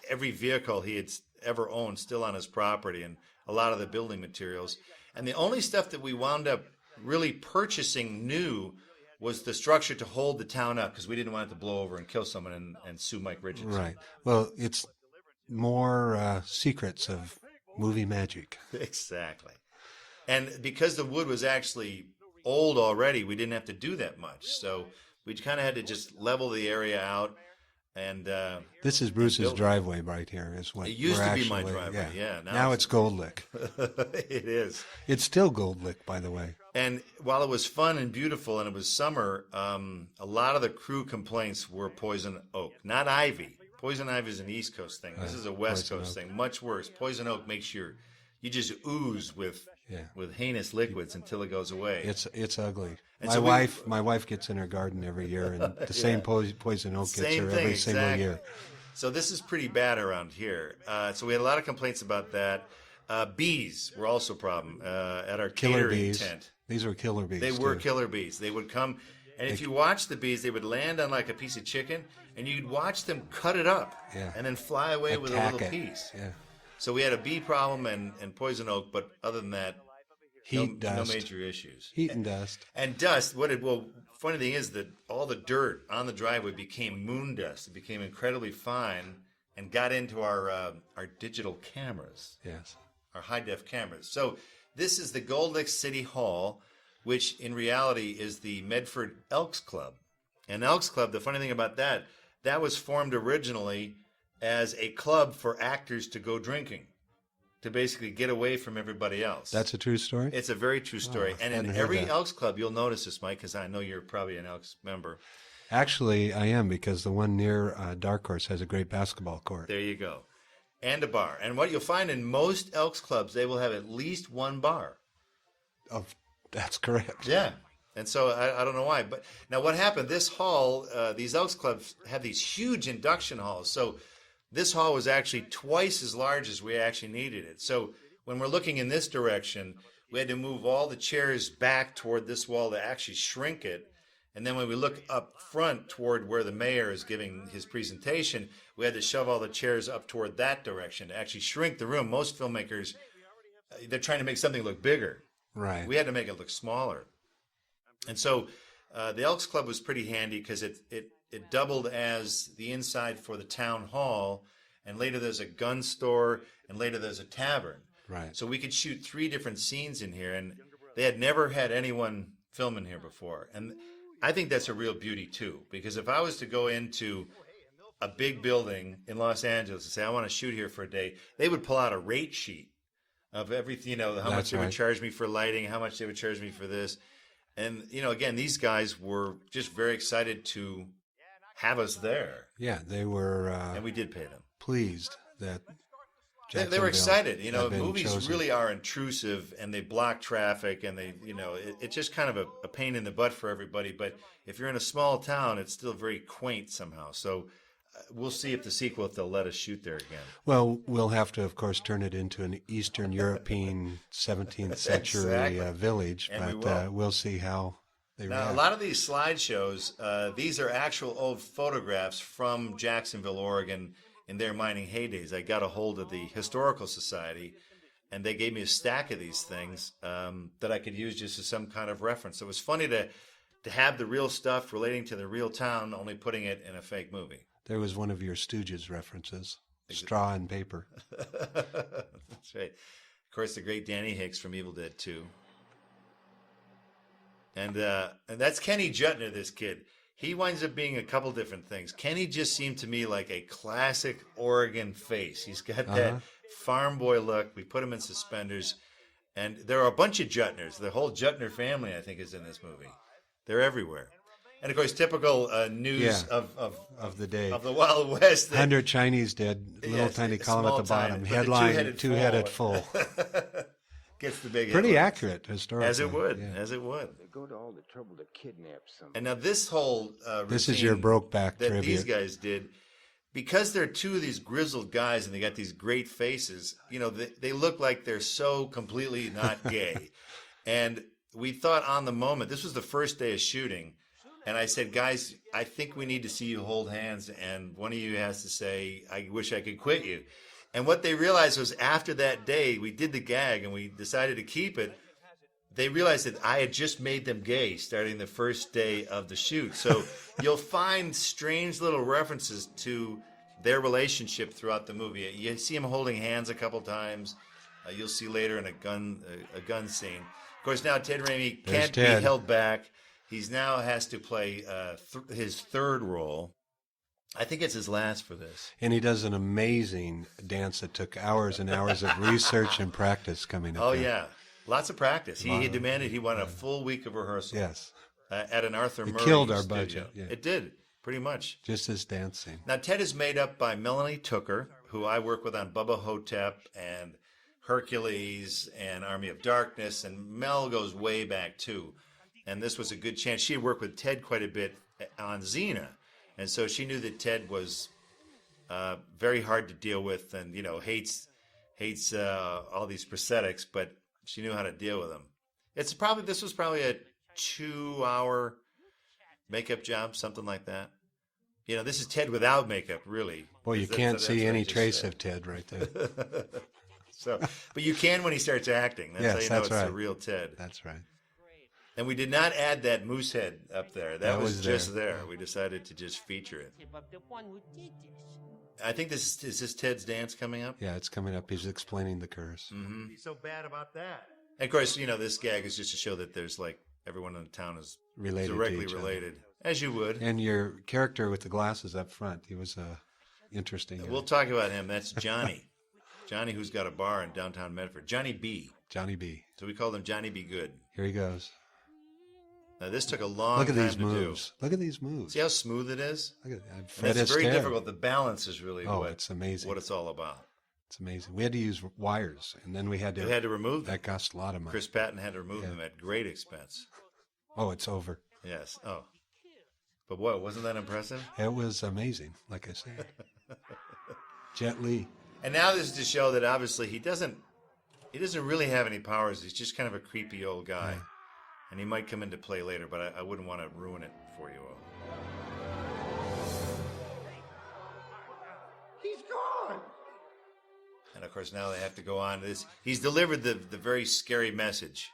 S1: every vehicle he had ever owned still on his property, and a lot of the building materials. And the only stuff that we wound up really purchasing new was the structure to hold the town up, because we didn't want it to blow over and kill someone and sue Mike Richards.
S2: Right. Well, it's more secrets of movie magic.
S1: Exactly. And because the wood was actually old already, we didn't have to do that much. So we kind of had to just level the area out. And
S2: this is Bruce's driveway right here. Is what
S1: it used
S2: we're
S1: to be my
S2: actually-
S1: driveway. Yeah.
S2: Now it's Gold Lick.
S1: It is.
S2: It's still Gold Lick, by the way.
S1: And while it was fun and beautiful and it was summer, a lot of the crew complaints were poison oak, not ivy. Poison ivy is an East Coast thing. This is a West
S2: poison
S1: Coast
S2: oak.
S1: thing. Much worse. Poison oak makes you just ooze with heinous liquids until it goes away.
S2: It's ugly.
S1: And
S2: My wife gets in her garden every year, and the same poison oak gets
S1: Same
S2: her
S1: thing,
S2: every single
S1: exactly.
S2: year.
S1: So this is pretty bad around here. So we had a lot of complaints about that. Bees were also a problem at our
S2: Killer
S1: catering
S2: bees.
S1: tent.
S2: These were killer bees.
S1: They were
S2: too.
S1: killer bees. They would come, and if you watch the bees, they would land on like a piece of chicken, and you'd watch them cut it up and then fly away with a
S2: Attack
S1: little
S2: it.
S1: piece.
S2: Yeah.
S1: So we had a bee problem and poison oak, but other than that,
S2: Heat,
S1: no
S2: dust.
S1: major issues.
S2: Heat and dust.
S1: And dust. Funny thing is that all the dirt on the driveway became moon dust. It became incredibly fine and got into our digital cameras,
S2: Yes.
S1: our high def cameras. So this is the Gold Lick City Hall, which in reality is the Medford Elks Club. And Elks Club, the funny thing about that was formed originally as a club for actors to go drinking, to basically get away from everybody else.
S2: That's a true story?
S1: It's a very true story. And in
S2: hadn't heard
S1: every
S2: that.
S1: Elks Club, you'll notice this, Mike, because I know you're probably an Elks member.
S2: Actually, I am, because the one near Dark Horse has a great basketball court.
S1: There you go. And a bar. And what you'll find in most Elks Clubs, they will have at least one bar.
S2: Oh, that's correct.
S1: Yeah. And so I don't know why. But now what happened, this hall, these Elks Clubs have these huge induction halls. So this hall was actually twice as large as we actually needed it. So when we're looking in this direction, we had to move all the chairs back toward this wall to actually shrink it. And then when we look up front toward where the mayor is giving his presentation, we had to shove all the chairs up toward that direction to actually shrink the room. Most filmmakers, they're trying to make something look bigger.
S2: Right.
S1: We had to make it look smaller. And so the Elks Club was pretty handy because it doubled as the inside for the town hall, and later there's a gun store, and later there's a tavern.
S2: Right.
S1: So we could shoot 3 different scenes in here, and They had never had anyone film in here before. And I think that's a real beauty, too, because if I was to go into a big building in Los Angeles and say, I want to shoot here for a day, they would pull out a rate sheet of everything, how much they would charge me for lighting, how much they would charge me for this. And, again, these guys were just very excited to have us there.
S2: Yeah, they were.
S1: And we did pay them.
S2: Pleased that
S1: they were excited.
S2: had been
S1: Movies
S2: chosen.
S1: really are intrusive, and they block traffic, and it's just kind of a pain in the butt for everybody. But if you're in a small town, it's still very quaint somehow. So we'll see if the sequel, if they'll let us shoot there again.
S2: Well, we'll have to, of course, turn it into an Eastern European 17th century
S1: Exactly.
S2: Village,
S1: And
S2: but we'll see how they
S1: Now,
S2: react.
S1: a lot of these slideshows, these are actual old photographs from Jacksonville, Oregon, in their mining heydays. I got a hold of the Historical Society, and they gave me a stack of these things that I could use just as some kind of reference. So it was funny to have the real stuff relating to the real town, only putting it in a fake movie.
S2: There was one of your Stooges references, straw and paper.
S1: That's right. Of course, the great Danny Hicks from Evil Dead 2. And that's Kenny Jutner, this kid. He winds up being a couple different things. Kenny just seemed to me like a classic Oregon face. He's got that farm boy look. We put him in suspenders. And there are a bunch of Jutners. The whole Jutner family, I think, is in this movie. They're everywhere. And, of course, typical news
S2: of the day.
S1: Of the Wild West.
S2: 100 Chinese dead, little tiny column at the bottom. Headline, two-headed full.
S1: Gets the big
S2: Pretty
S1: headlines.
S2: accurate, historically.
S1: As it would,
S2: yeah.
S1: as it would.
S6: They go to all the trouble to kidnap someone.
S1: And now this whole
S2: This is your
S1: routine
S2: Brokeback
S1: that
S2: tribute.
S1: these guys did, because they're two of these grizzled guys and they got these great faces, they look like they're so completely not gay. And we thought on the moment, this was the first day of shooting, and I said, guys, I think we need to see you hold hands, and one of you has to say, I wish I could quit you. And what they realized was after that day, we did the gag and we decided to keep it. They realized that I had just made them gay starting the first day of the shoot. So you'll find strange little references to their relationship throughout the movie. You see them holding hands a couple times. You'll see later in a gun scene. Of course, now Ted Raimi can't be held back. He's now has to play his third role. I think it's his last for this.
S2: And he does an amazing dance that took hours and hours of research and practice coming up.
S1: Oh, yeah. Lots of practice. He demanded he wanted a full week of rehearsal.
S2: Yes.
S1: At an Arthur Murray
S2: killed our
S1: studio.
S2: budget. Yeah.
S1: It did, pretty much.
S2: Just his dancing.
S1: Now, Ted is made up by Melanie Tooker, who I work with on Bubba Hotep and Hercules and Army of Darkness, and Mel goes way back, too. And this was a good chance. She had worked with Ted quite a bit on Xena. And so she knew that Ted was very hard to deal with and, hates all these prosthetics, but she knew how to deal with them. This was probably a 2-hour makeup job, something like that. This is Ted without makeup, really.
S2: Boy, you can't see any trace of Ted right there.
S1: But you can when he starts acting. That's how you know it's
S2: right.
S1: the real Ted.
S2: That's right.
S1: And we did not add that moose head up there. That was just
S2: there.
S1: there. We decided to just feature it. I think is this Ted's dance coming up?
S2: Yeah, it's coming up. He's explaining the curse.
S1: Mm-hmm.
S5: so bad about that?
S1: And of course, this gag is just to show that there's everyone in the town is
S2: Related
S1: directly
S2: to each
S1: related, as you would.
S2: And your character with the glasses up front, he was interesting.
S1: We'll talk about him. That's Johnny. Johnny, who's got a bar in downtown Medford. Johnny B.
S2: Johnny B.
S1: So we called him Johnny B. Good.
S2: Here he goes.
S1: Now, this took a long
S2: Look at
S1: time
S2: these
S1: to
S2: moves.
S1: do.
S2: Look at these moves.
S1: See how smooth it is?
S2: Look at that.
S1: And it's very difficult. The balance is really
S2: it's amazing.
S1: what it's all about.
S2: It's amazing. We had to use wires, and then we had to
S1: remove them.
S2: That cost a lot of money.
S1: Chris Patton had to remove them at great expense.
S2: Oh, it's over.
S1: Yes. Oh. But boy, wasn't that impressive?
S2: It was amazing, like I said. Jet Li.
S1: And now this is to show that obviously he doesn't really have any powers. He's just kind of a creepy old guy.
S2: Yeah.
S1: And he might come into play later, but I wouldn't want to ruin it for you all.
S5: He's gone.
S1: And of course now they have to go on to this. He's delivered the very scary message.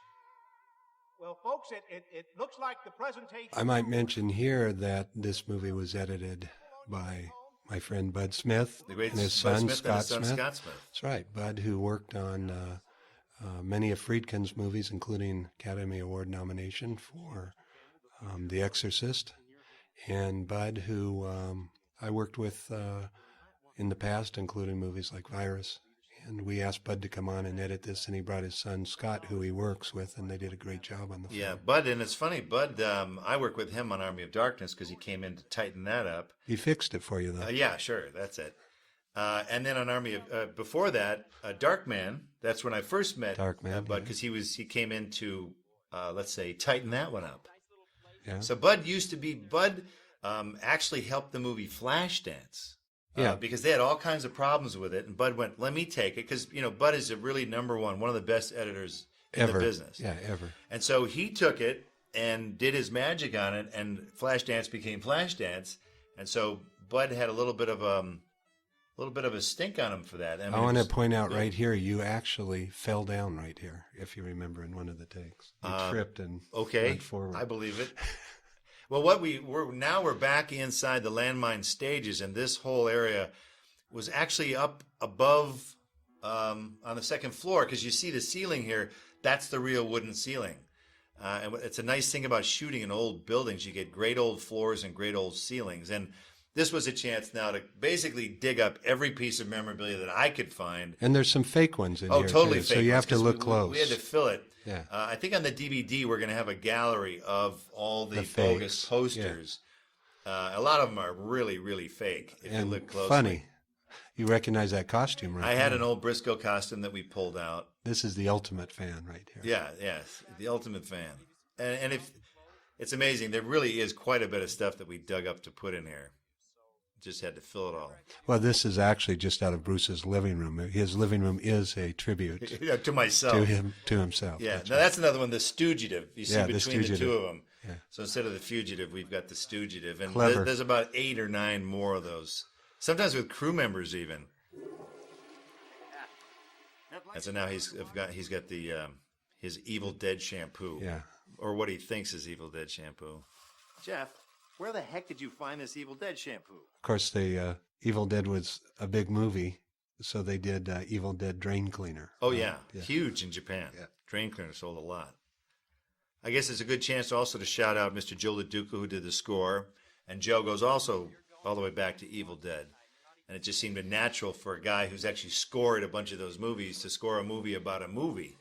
S7: Well, folks, it looks like the presentation...
S2: I might mention here that this movie was edited by my friend Bud Smith
S1: The great
S2: and his
S1: Bud
S2: son,
S1: Smith
S2: Scott
S1: and his son,
S2: Smith.
S1: Scott Smith.
S2: That's right. Bud, who worked on many of Friedkin's movies, including Academy Award nomination for The Exorcist, and Bud, who I worked with in the past, including movies like Virus. And we asked Bud to come on and edit this, and he brought his son Scott, who he works with, and they did a great job on the film.
S1: Yeah, Bud, and it's funny, Bud, I work with him on Army of Darkness because he came in to tighten that up.
S2: He fixed it for you, though.
S1: Yeah, sure, that's it. And then on Army of, before that, Darkman, that's when I first met
S2: Darkman,
S1: Bud, because he came in to, let's say, tighten that one up.
S2: Yeah.
S1: So Bud actually helped the movie Flashdance.
S2: Yeah.
S1: Because they had all kinds of problems with it, and Bud went, "Let me take it," because Bud is a really one of the best editors in the business.
S2: Yeah, ever.
S1: And so he took it and did his magic on it, and Flashdance became Flashdance. And so Bud had a little bit of a stink on him for that.
S2: I want to point out right here, you actually fell down right here, if you remember, in one of the takes. You tripped and went forward.
S1: I believe it. Well, we're back inside the landmine stages, and this whole area was actually up above on the second floor, because you see the ceiling here. That's the real wooden ceiling. And it's a nice thing about shooting in old buildings. You get great old floors and great old ceilings. And this was a chance now to basically dig up every piece of memorabilia that I could find.
S2: And there's some fake ones in here,
S1: totally
S2: too,
S1: fake
S2: so you have to
S1: ones,
S2: look close.
S1: We had to fill it.
S2: Yeah.
S1: I think on the DVD we're going to have a gallery of all the bogus posters. Yeah. A lot of them are really, really fake if you look closely.
S2: Funny. You recognize that costume, right?
S1: I had an old Briscoe costume that we pulled out.
S2: This is the ultimate fan right here.
S1: Yeah, yes, the ultimate fan. And if it's amazing, there really is quite a bit of stuff that we dug up to put in here. Just had to fill it all.
S2: Well, this is actually just out of Bruce's living room. His living room is a tribute
S1: to myself,
S2: to himself.
S1: Yeah, that's another one, the Stoogative. You see between the two of them.
S2: Yeah.
S1: So instead of the Fugitive, we've got the Stoogative, and
S2: Clever.
S1: There's about 8 or 9 more of those. Sometimes with crew members even. And so now he's got the his Evil Dead shampoo.
S2: Yeah.
S1: Or what he thinks is Evil Dead shampoo. Jeff, where the heck did you find this Evil Dead shampoo?
S2: Of course, the Evil Dead was a big movie, so they did Evil Dead Drain Cleaner.
S1: Oh, yeah. Huge in Japan.
S2: Yeah.
S1: Drain Cleaner sold a lot. I guess it's a good chance also to shout out Mr. Joe LaDuca, who did the score. And Joe goes also all the way back to Evil Dead. And it just seemed natural for a guy who's actually scored a bunch of those movies to score a movie about a movie.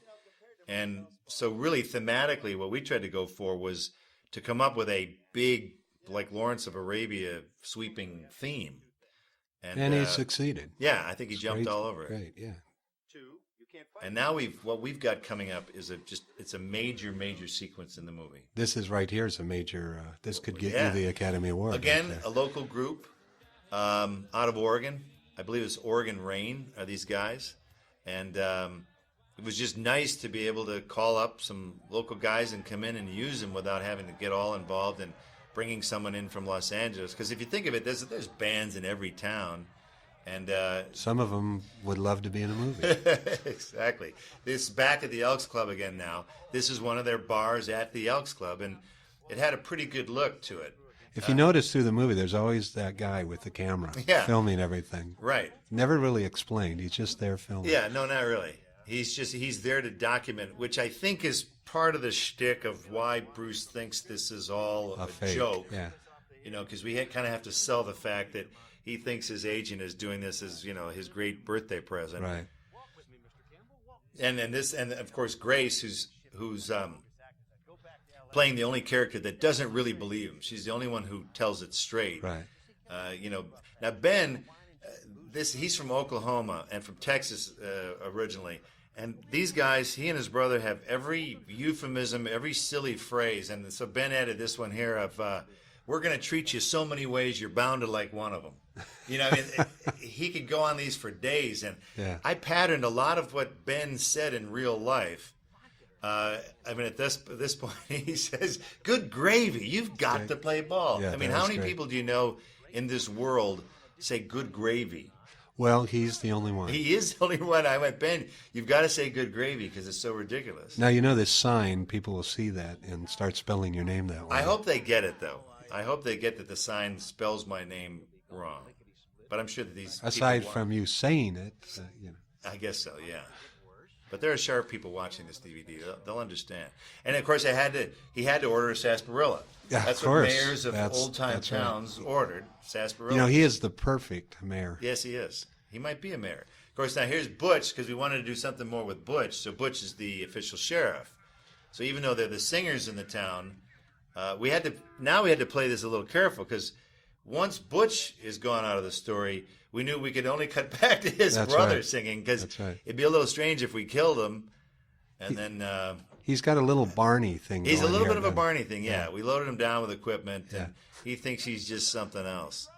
S1: And so really thematically what we tried to go for was to come up with a big, like Lawrence of Arabia, sweeping theme.
S2: And he succeeded.
S1: Yeah, I think he jumped all over it.
S2: Great, yeah.
S1: And now what we've got coming up is it's a major sequence in the movie.
S2: This is right here is a major. This could get you the Academy Award.
S1: Again,
S2: right
S1: a local group out of Oregon. I believe it's Oregon Rain are these guys, and it was just nice to be able to call up some local guys and come in and use them without having to get all involved in bringing someone in from Los Angeles. Because if you think of it, there's bands in every town. And
S2: some of them would love to be in a movie.
S1: Exactly. This back at the Elks Club again now. This is one of their bars at the Elks Club, and it had a pretty good look to it.
S2: If you notice through the movie, there's always that guy with the camera filming everything.
S1: Right.
S2: Never really explained. He's just there filming.
S1: Yeah, no, not really. He's there to document, which I think is part of the shtick of why Bruce thinks this is all a
S2: fake
S1: joke.
S2: Yeah.
S1: Because we kind of have to sell the fact that he thinks his agent is doing this as, his great birthday present.
S2: Right.
S1: And of course Grace, who's playing the only character that doesn't really believe him. She's the only one who tells it straight.
S2: Right.
S1: Now Ben, he's from Oklahoma and from Texas originally. And these guys, he and his brother have every euphemism, every silly phrase. And so Ben added this one here of, we're going to treat you so many ways, you're bound to like one of them. He could go on these for days. And I patterned a lot of what Ben said in real life. At this point, he says, good gravy, you've got to play ball.
S2: Yeah,
S1: how many people do you know in this world say good gravy?
S2: Well, he's the only one.
S1: He is the only one. I went, Ben, you've got to say good gravy because it's so ridiculous.
S2: Now, this sign, people will see that and start spelling your name that way.
S1: I hope they get it, though. I hope they get that the sign spells my name wrong. But I'm sure that these
S2: aside from you saying it,
S1: I guess so, yeah. But there are sharp people watching this DVD. They'll understand. And of course, he had to order a sarsaparilla.
S2: Yeah,
S1: That's
S2: of
S1: what
S2: course.
S1: mayors of old-time
S2: That's right.
S1: towns ordered, sarsaparilla.
S2: You know, he is the perfect mayor.
S1: Yes, he is. He might be a mayor. Of course, now here's Butch, because we wanted to do something more with Butch. So Butch is the official sheriff. So even though they're the singers in the town, we had to play this a little careful, because once Butch is gone out of the story, we knew we could only cut back to his brother singing, because it'd be a little strange if we killed him. And then
S2: he's got a little Barney thing.
S1: He's a little bit of a
S2: then.
S1: Barney thing, yeah. We loaded him down with equipment, and he thinks he's just something else.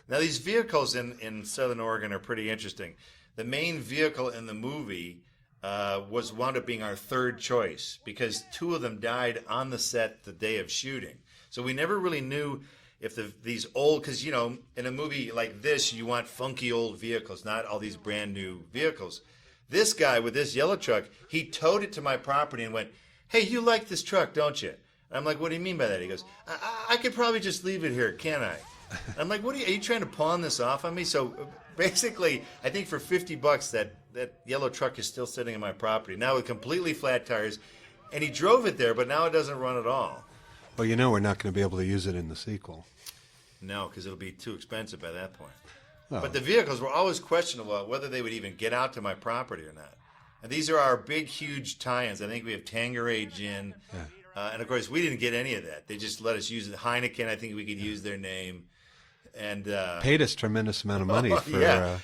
S1: Now, these vehicles in Southern Oregon are pretty interesting. The main vehicle in the movie wound up being our third choice, because 2 of them died on the set the day of shooting. So we never really knew if these old, because, you know, in a movie like this, you want funky old vehicles, not all these brand new vehicles. This guy with this yellow truck, he towed it to my property and went, "Hey, you like this truck, don't you?" And I'm like, "What do you mean by that?" He goes, I could probably just leave it here, can't I?" I'm like, are you trying to pawn this off on me? So basically, I think for $50, that yellow truck is still sitting on my property, now with completely flat tires. And he drove it there, but now it doesn't run at all.
S2: Well, you know, we're not going to be able to use it in the sequel.
S1: No, because it'll be too expensive by that point.
S2: Well,
S1: But the vehicles were always questionable whether they would even get out to my property or not. And these are our big, huge tie-ins. I think we have Tanqueray Gin. And, of course, we didn't get any of that. They just let us use it. Heineken, I think we could use their name. And
S2: paid us tremendous amount of money for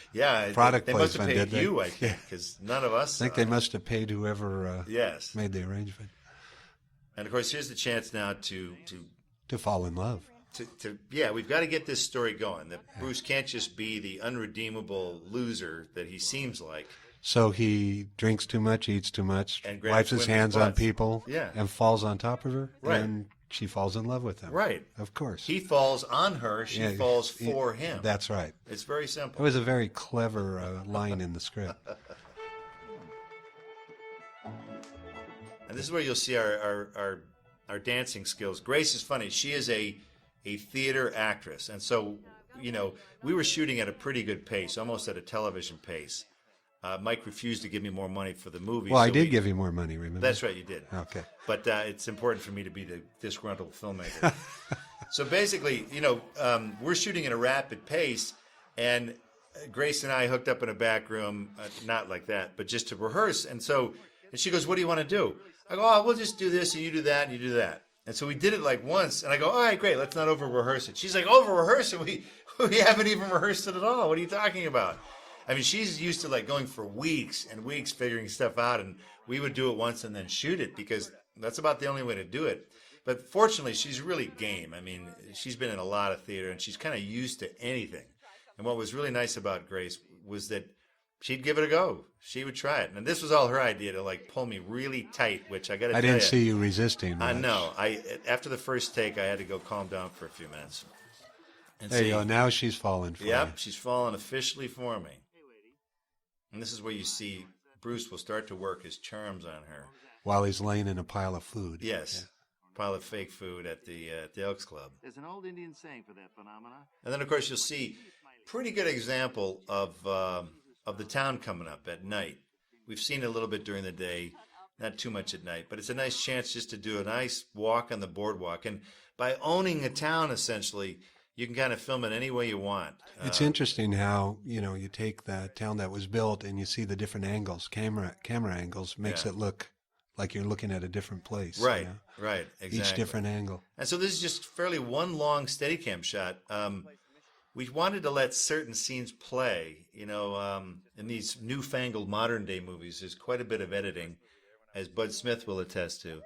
S2: product
S1: they must have
S2: placement.
S1: paid you, I think, because none of us.
S2: I think they must have paid whoever
S1: yes.
S2: made the arrangement.
S1: And, of course, here's the chance now to
S2: fall in love.
S1: We've got to get this story going. That Bruce can't just be the unredeemable loser that he seems like.
S2: So he drinks too much, eats too much,
S1: And grabs
S2: wipes his
S1: women's
S2: hands on
S1: butts.
S2: people,
S1: Yeah.
S2: and falls on top of her,
S1: Right.
S2: and she falls in love with him.
S1: Right.
S2: Of course.
S1: He falls on her. She falls for him.
S2: That's right.
S1: It's very
S2: It
S1: simple.
S2: was a very clever line in the script.
S1: And this is where you'll see our dancing skills. Grace is funny. She is a theater actress. And so, you know, we were shooting at a pretty good pace, almost at a television pace. Mike refused to give me more money for the movie.
S2: Well, I did give you more money, remember?
S1: That's right, you did.
S2: Okay.
S1: But it's important for me to be the disgruntled filmmaker. So basically, you know, we're shooting at a rapid pace, and Grace and I hooked up in a back room, not like that, but just to rehearse. And she goes, "What do you want to do?" I go, "Oh, we'll just do this, and you do that, and you do that." And so we did it like once, and I go, "All right, great, let's not over-rehearse it." She's like, "Over-rehearse it? We haven't even rehearsed it at all. What are you talking about?" I mean, she's used to like going for weeks and weeks figuring stuff out, and we would do it once and then shoot it, because that's about the only way to do it. But fortunately, she's really game. I mean, she's been in a lot of theater, and she's kind of used to anything. And what was really nice about Grace was that she'd give it a go. She would try it. And this was all her idea, to like pull me really tight, which I got to tell you.
S2: I didn't see you resisting much.
S1: I know. After the first take, I had to go calm down for a few minutes. And
S2: There you go. Now she's falling for you.
S1: Yep, she's fallen officially for me. And this is where you see Bruce will start to work his charms on her.
S2: While he's laying in a pile of food.
S1: Yes. Pile of fake food at the Elks Club.
S5: There's an old Indian saying for that phenomenon.
S1: And then, of course, you'll see pretty good example of the town coming up at night. We've seen it a little bit during the day, not too much at night, but it's a nice chance just to do a nice walk on the boardwalk. And by owning a town, essentially, you can kind of film it any way you want.
S2: It's interesting how, you know, you take the town that was built and you see the different angles, camera angles, makes it look like you're looking at a different place.
S1: Right,
S2: you know?
S1: right, exactly.
S2: Each different angle.
S1: And so this is just fairly one long Steadicam shot. We wanted to let certain scenes play. You know, in these newfangled modern-day movies, there's quite a bit of editing, as Bud Smith will attest to.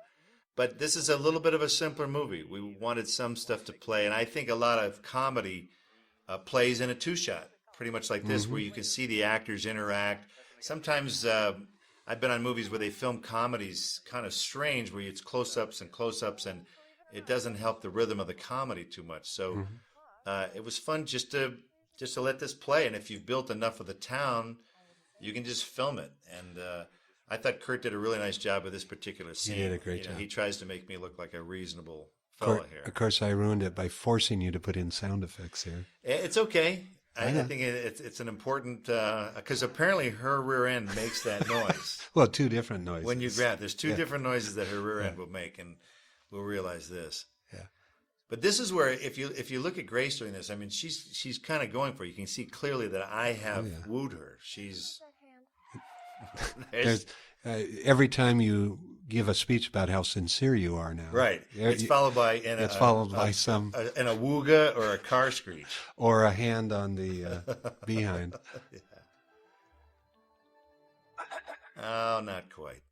S1: But this is a little bit of a simpler movie. We wanted some stuff to play, and I think a lot of comedy plays in a two-shot, pretty much like this, where you can see the actors interact. Sometimes I've been on movies where they film comedies kind of strange, where it's close-ups, and it doesn't help the rhythm of the comedy too much. So it was fun just to let this play, and if you've built enough of the town, you can just film it. And I thought Kurt did a really nice job with this particular scene.
S2: He did a great job.
S1: He tries to make me look like a reasonable fella here.
S2: Of course, I ruined it by forcing you to put in sound effects here.
S1: It's okay. I think it's an important because apparently her rear end makes that noise
S2: Well, two different noises.
S1: when you grab. There's two different noises that her rear end will make, and we'll realize this.
S2: Yeah.
S1: But this is where if you look at Grace doing this, I mean she's kind of going for it. You can see clearly that I have wooed her. She's
S2: There's, every time you give a speech about how sincere you are now,
S1: right. It's followed by
S2: some
S1: an awooga or a car screech
S2: or a hand on the behind.
S1: Oh, not quite.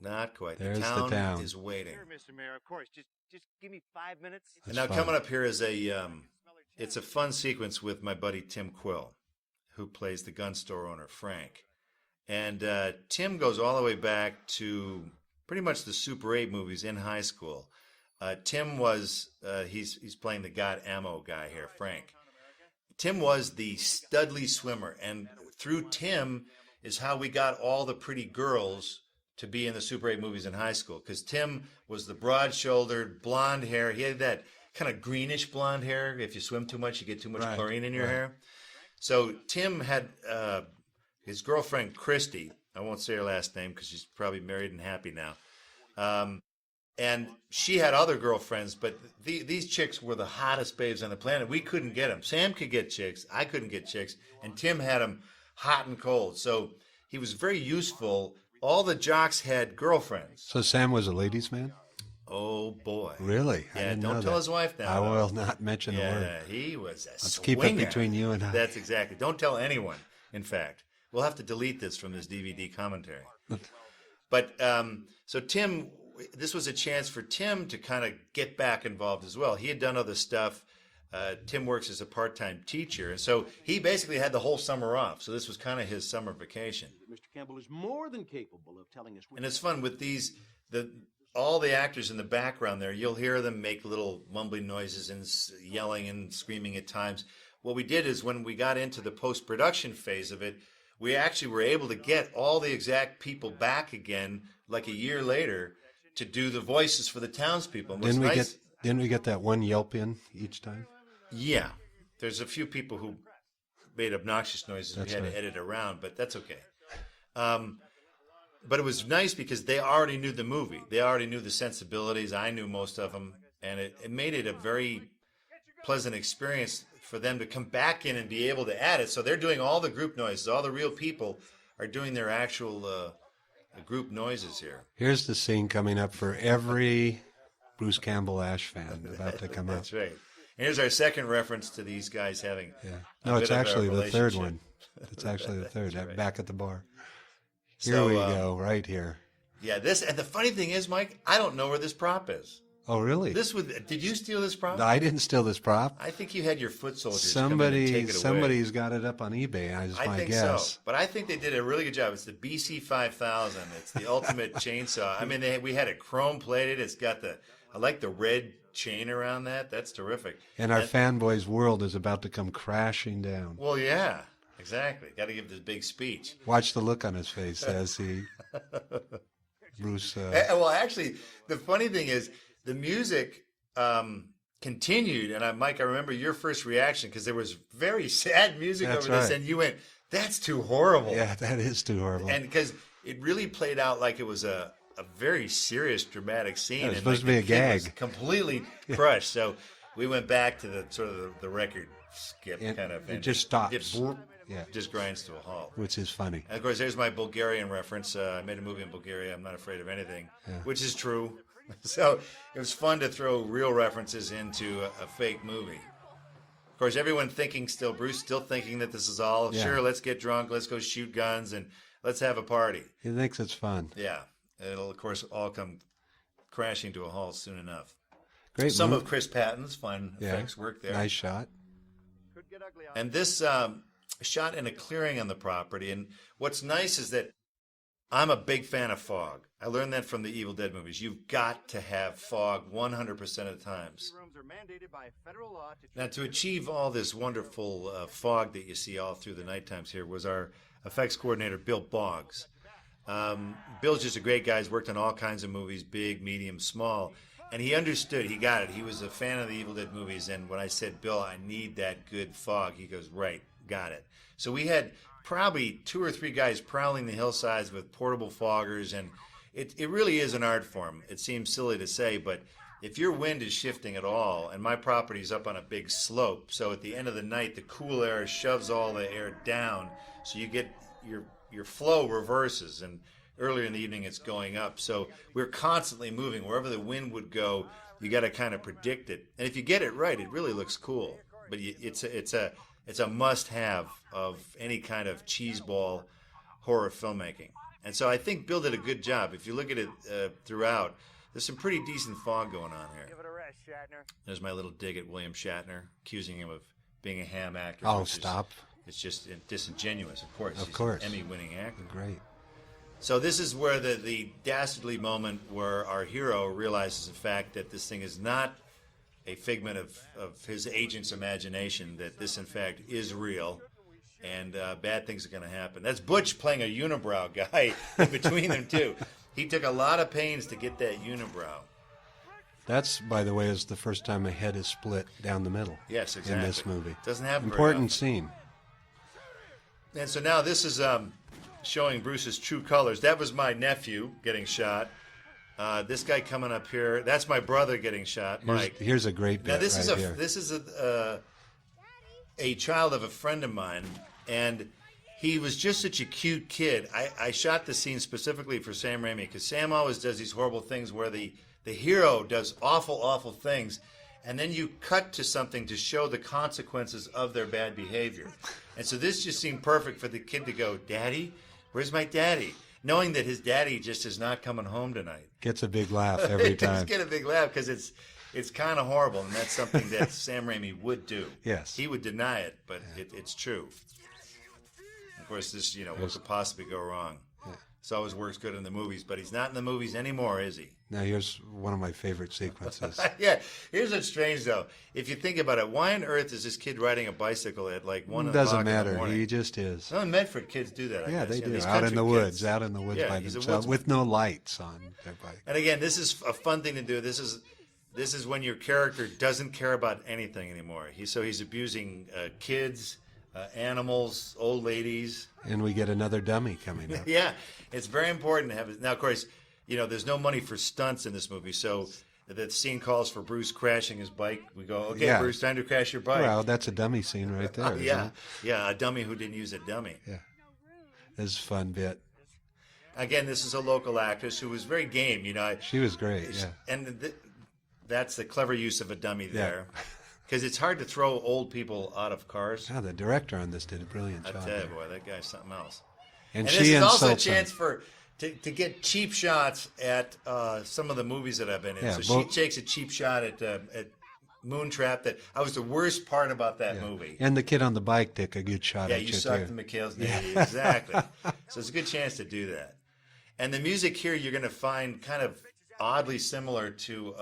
S1: Not quite.
S2: There's
S1: the
S2: the town.
S1: is waiting.
S6: Sure, Mr. Mayor, of course. Just give me 5 minutes.
S1: And now coming up here is it's a fun sequence with my buddy Tim Quill, who plays the gun store owner Frank. And Tim goes all the way back to pretty much the Super 8 movies in high school. Tim was he's playing the Got Ammo guy here, Frank. Tim was the Studley swimmer, and through Tim is how we got all the pretty girls to be in the Super 8 movies in high school, because Tim was the broad-shouldered, blonde hair. He had that kind of greenish blonde hair. If you swim too much, you get too much chlorine in your hair. So Tim had his girlfriend, Christy. I won't say her last name because she's probably married and happy now. And she had other girlfriends, but these chicks were the hottest babes on the planet. We couldn't get them. Sam could get chicks. I couldn't get chicks. And Tim had them hot and cold. So he was very useful. All the jocks had girlfriends.
S2: So Sam was a ladies' man?
S1: Oh, boy.
S2: Really?
S1: Yeah,
S2: I didn't
S1: don't
S2: know
S1: tell
S2: that.
S1: his wife now.
S2: I will not mention a word.
S1: Yeah, he was a
S2: Let's
S1: swinger.
S2: keep it between you and I.
S1: That's exactly. Don't tell anyone, in fact. We'll have to delete this from this DVD commentary. But so Tim, this was a chance for Tim to kind of get back involved as well. He had done other stuff. Tim works as a part-time teacher, and so he basically had the whole summer off. So this was kind of his summer vacation.
S7: Mr. Campbell is more than capable of telling us.
S1: And it's fun with all the actors in the background there. You'll hear them make little mumbling noises and yelling and screaming at times. What we did is when we got into the post-production phase of it, we actually were able to get all the exact people back again, like a year later, to do the voices for the townspeople. And
S2: Didn't we get that one yelp in each time?
S1: Yeah. There's a few people who made obnoxious noises.
S2: That's
S1: we had
S2: right.
S1: to edit around, but that's okay. But it was nice because they already knew the movie. They already knew the sensibilities. I knew most of them. And it made it a very pleasant experience for them to come back in and be able to add it. So they're doing all the group noises. All the real people are doing their actual group noises here.
S2: Here's the scene coming up for every Bruce Campbell Ash fan about to come up.
S1: That's right. And here's our second reference to these guys having
S2: No, it's actually the third
S1: relationship.
S2: one. It's actually the third,
S1: That's right.
S2: back at the bar. Here
S1: So,
S2: we go, right here.
S1: Yeah, and the funny thing is, Mike, I don't know where this prop is.
S2: Oh, really?
S1: Did you steal this prop?
S2: I didn't steal this prop.
S1: I think you had your foot soldiers come in and take it away.
S2: Somebody's got it up on eBay. Is
S1: I
S2: my
S1: think
S2: guess.
S1: so, but I think they did a really good job. It's the BC 5000. It's the ultimate chainsaw. I mean, we had it chrome plated. It's got I like the red chain around that. That's terrific.
S2: And our fanboy's world is about to come crashing down.
S1: Well, yeah, exactly. Got to give this big speech.
S2: Watch the look on his face as Bruce.
S1: Well, actually, the funny thing is the music continued, and Mike, I remember your first reaction because there was very sad music
S2: That's
S1: over this,
S2: right.
S1: and you went, "That's too horrible."
S2: Yeah, that is too horrible.
S1: And because it really played out like it was a very serious, dramatic scene.
S2: Yeah, it was
S1: and
S2: supposed to
S1: the
S2: be a
S1: kid was
S2: gag.
S1: completely crushed. So we went back to the sort of the record skip
S2: And
S1: kind of.
S2: it just stops.
S1: Yeah, just grinds to a halt.
S2: Which is funny.
S1: And of course, there's my Bulgarian reference. I made a movie in Bulgaria. I'm not afraid of anything, which is true. So it was fun to throw real references into a fake movie. Of course, everyone Bruce still thinking that this is all, sure, let's get drunk, let's go shoot guns, and let's have a party.
S2: He thinks it's fun.
S1: Yeah. It'll, of course, all come crashing to a halt soon enough.
S2: Great.
S1: Some
S2: move.
S1: of Chris Patton's fine effects work there.
S2: Nice shot.
S1: And this shot in a clearing on the property. And what's nice is that I'm a big fan of fog. I learned that from the Evil Dead movies. You've got to have fog 100% of the times. Now, to achieve all this wonderful fog that you see all through the night times here was our effects coordinator, Bill Boggs. Bill's just a great guy. He's worked on all kinds of movies, big, medium, small. And he understood. He got it. He was a fan of the Evil Dead movies. And when I said, Bill, I need that good fog, he goes, right, got it. So we had probably 2 or 3 guys prowling the hillsides with portable foggers. And it really is an art form. It seems silly to say, but if your wind is shifting at all, and my property's up on a big slope, so at the end of the night, the cool air shoves all the air down, so you get your flow reverses, and earlier in the evening it's going up. So we're constantly moving. Wherever the wind would go, you got to kind of predict it. And if you get it right, it really looks cool. But it's a must-have of any kind of cheeseball horror filmmaking. And so I think Bill did a good job. If you look at it throughout, there's some pretty decent fog going on here.
S6: Give it a rest, Shatner.
S1: There's my little dig at William Shatner, accusing him of being a ham actor.
S2: Oh, stop.
S1: It's just disingenuous, of course.
S2: Of
S1: He's
S2: course.
S1: an Emmy-winning actor.
S2: Great.
S1: So this is where the dastardly moment where our hero realizes the fact that this thing is not a figment of his agent's imagination, that this, in fact, is real, and bad things are going to happen. That's Butch playing a unibrow guy in between them, too. He took a lot of pains to get that unibrow.
S2: That's, by the way, is the first time a head is split down the middle.
S1: Yes, exactly.
S2: In this movie.
S1: Doesn't happen very
S2: Important
S1: often.
S2: scene.
S1: And so now this is showing Bruce's true colors. That was my nephew getting shot. This guy coming up here, that's my brother getting shot, Mike.
S2: Here's a great bit
S1: Now this
S2: right
S1: is
S2: here.
S1: this is a child of a friend of mine, and he was just such a cute kid. I shot the scene specifically for Sam Raimi because Sam always does these horrible things where the hero does awful things, and then you cut to something to show the consequences of their bad behavior. And so this just seemed perfect for the kid to go, Daddy, where's my daddy? Knowing that his daddy just is not coming home tonight.
S2: Gets a big laugh every time.
S1: Just get a big laugh because it's kind of horrible, and that's something that Sam Raimi would do.
S2: Yes.
S1: He would deny it, but it's true. Of course, this, what could possibly go wrong? This always works good in the movies, but he's not in the movies anymore, is he?
S2: Now here's one of my favorite sequences.
S1: Yeah. Here's what's strange, though. If you think about it, why on earth is this kid riding a bicycle at like 1 o'clock
S2: Doesn't
S1: in the
S2: matter.
S1: morning?
S2: He just is.
S1: Well, in Medford, kids do that, I
S2: Yeah,
S1: guess.
S2: they do.
S1: These
S2: Out in
S1: country
S2: the
S1: kids.
S2: woods, by
S1: Yeah, he's a
S2: themselves,
S1: woodsman.
S2: with no lights on their bike.
S1: And again, this is a fun thing to do. This is when your character doesn't care about anything anymore. He's abusing kids, animals, old ladies.
S2: And we get another dummy coming up.
S1: Yeah, it's very important to have it. Now, of course, there's no money for stunts in this movie, so the scene calls for Bruce crashing his bike. We go, okay,
S2: Yeah.
S1: Bruce, time to crash your bike.
S2: Well, that's a dummy scene right there.
S1: Yeah, yeah, a dummy who didn't use a dummy.
S2: Yeah. This is a fun bit.
S1: Again, this is a local actress who was very game.
S2: She was great, yeah.
S1: And that's the clever use of a dummy there. Because it's hard to throw old people out of cars.
S2: Oh, the director on this did a brilliant
S1: I
S2: job.
S1: tell you,
S2: there.
S1: boy, that guy's something else.
S2: And
S1: this
S2: she
S1: is also a
S2: insults him.
S1: chance to get cheap shots at some of the movies that I've been in.
S2: Yeah,
S1: So she takes a cheap shot at Moontrap. That I was the worst part about that movie.
S2: And the kid on the bike took a good shot
S1: Yeah,
S2: at
S1: you
S2: you,
S1: sucked
S2: too.
S1: the McHale's knee. Exactly. So it's a good chance to do that. And the music here you're going to find kind of oddly similar to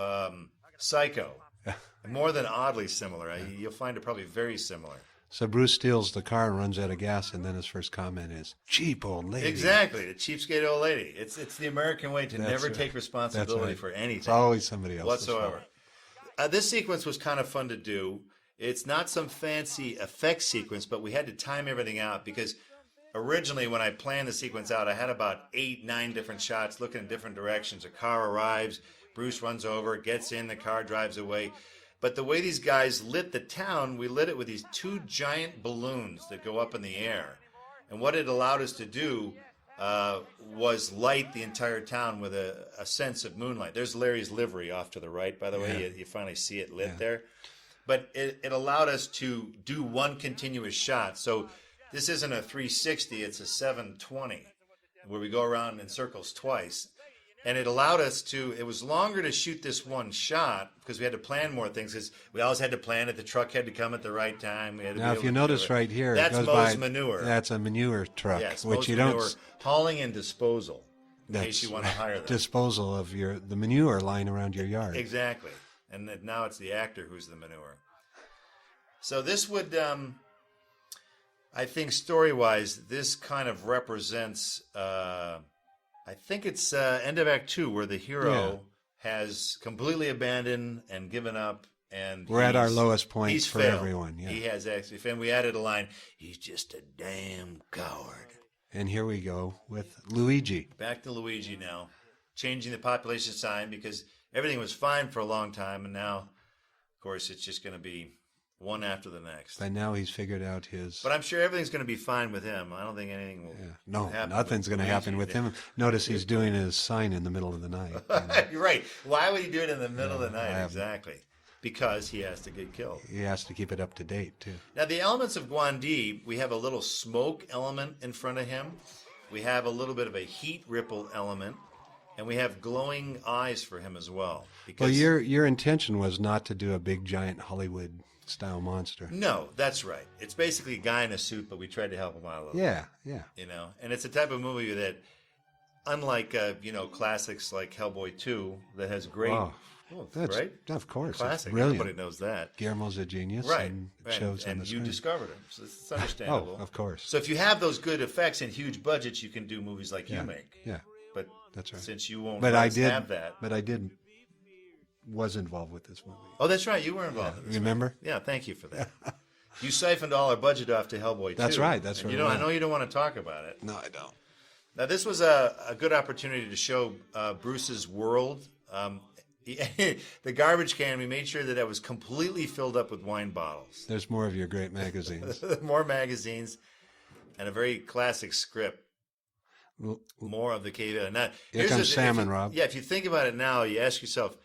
S1: Psycho. More than oddly similar. You'll find it probably very similar.
S2: So Bruce steals the car and runs out of gas, and then his first comment is, cheap old lady.
S1: Exactly. The cheapskate old lady. It's the American way to
S2: That's
S1: never
S2: right.
S1: take responsibility
S2: That's right.
S1: for anything.
S2: It's always somebody else's
S1: whatsoever. This sequence was kind of fun to do. It's not some fancy effects sequence, but we had to time everything out because originally when I planned the sequence out, I had about 8-9 different shots looking in different directions. A car arrives, Bruce runs over, gets in, the car drives away. But the way these guys lit the town, we lit it with these 2 giant balloons that go up in the air. And what it allowed us to do was light the entire town with a sense of moonlight. There's Larry's livery off to the right, by the way. You finally see it lit there. But it allowed us to do one continuous shot. So this isn't a 360, it's a 720, where we go around in circles twice. And it allowed us to, it was longer to shoot this one shot because we had to plan more things. Because we always had to plan it. The truck had to come at the right time. We had to
S2: Now,
S1: be
S2: if
S1: able
S2: you
S1: to
S2: notice
S1: do it.
S2: right here,
S1: That's
S2: it goes
S1: Moe's
S2: by,
S1: manure.
S2: That's a manure truck,
S1: Yes,
S2: which
S1: Moe's
S2: you
S1: manure,
S2: don't...
S1: hauling and disposal, in
S2: That's
S1: case you want to hire them.
S2: disposal of the manure lying around your yard.
S1: Exactly. And that now it's the actor who's the manure. So this would, I think story-wise, this kind of represents... I think it's end of Act 2 where the hero has completely abandoned and given up. And
S2: We're at our
S1: he's-
S2: lowest point
S1: he's
S2: for
S1: failed.
S2: everyone. Yeah.
S1: He has actually, and we added a line, he's just a damn coward.
S2: And here we go with Luigi.
S1: Back to Luigi now, changing the population sign because everything was fine for a long time, and now, of course, it's just going to be one after the next.
S2: By now he's figured out his...
S1: But I'm sure everything's going to be fine with him. I don't think anything will
S2: No,
S1: happen
S2: nothing's
S1: with
S2: going to happen
S1: Luigi.
S2: with him. Notice he's doing his sign in the middle of the night.
S1: You're right. Why would he do it in the middle of the night?
S2: I-
S1: Exactly. Because he has to get killed.
S2: He has to keep it up to date, too.
S1: Now, the elements of Guan D, we have a little smoke element in front of him. We have a little bit of a heat ripple element. And we have glowing eyes for him as well. Because
S2: Well, your intention was not to do a big, giant Hollywood-style monster.
S1: No, that's right. It's basically a guy in a suit, but we tried to help him out a little.
S2: Yeah, yeah.
S1: You know, and it's a type of movie that, unlike classics like Hellboy 2, that has great,
S2: That's,
S1: right?
S2: Of course.
S1: Classic.
S2: It's brilliant.
S1: Everybody knows that,
S2: Guillermo's a genius.
S1: right?
S2: And
S1: right.
S2: shows on
S1: And
S2: the
S1: you
S2: screen.
S1: discovered him, so it's understandable.
S2: Oh, of course.
S1: So if you have those good effects and huge budgets, you can do movies like you make.
S2: Yeah,
S1: But
S2: that's right.
S1: since you won't
S2: But
S1: let
S2: I
S1: us
S2: did
S1: have that.
S2: But I was involved with this movie.
S1: Oh, that's right. You were involved. in this.
S2: Remember?
S1: Yeah, thank you for that. You siphoned all our budget off to Hellboy 2.
S2: That's right, that's
S1: And
S2: right.
S1: you don't. I know you don't want to talk about it.
S2: No, I don't.
S1: Now, this was a good opportunity to show Bruce's world. The garbage can, we made sure that it was completely filled up with wine bottles.
S2: There's more of your great magazines.
S1: More magazines and a very classic script.
S2: L-
S1: More of the cave. Now,
S2: Here
S1: here's
S2: comes
S1: the-
S2: salmon,
S1: if you-
S2: Rob.
S1: Yeah, if you think about it now, you ask yourself,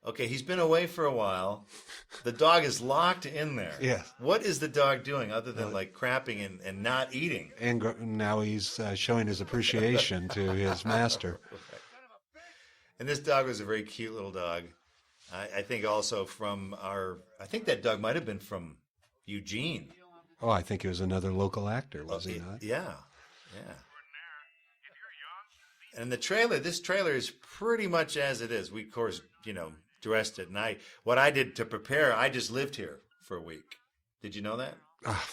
S1: okay, he's been away for a while. The dog is locked in there.
S2: Yes.
S1: What is the dog doing other than like crapping and not eating?
S2: And now he's showing his appreciation to his master.
S1: And this dog was a very cute little dog. I think also I think that dog might have been from Eugene.
S2: Oh, I think he was another local actor, was he not?
S1: Yeah. And this trailer is pretty much as it is. We, of course, dressed it. And what I did to prepare, I just lived here for a week. Did you know that?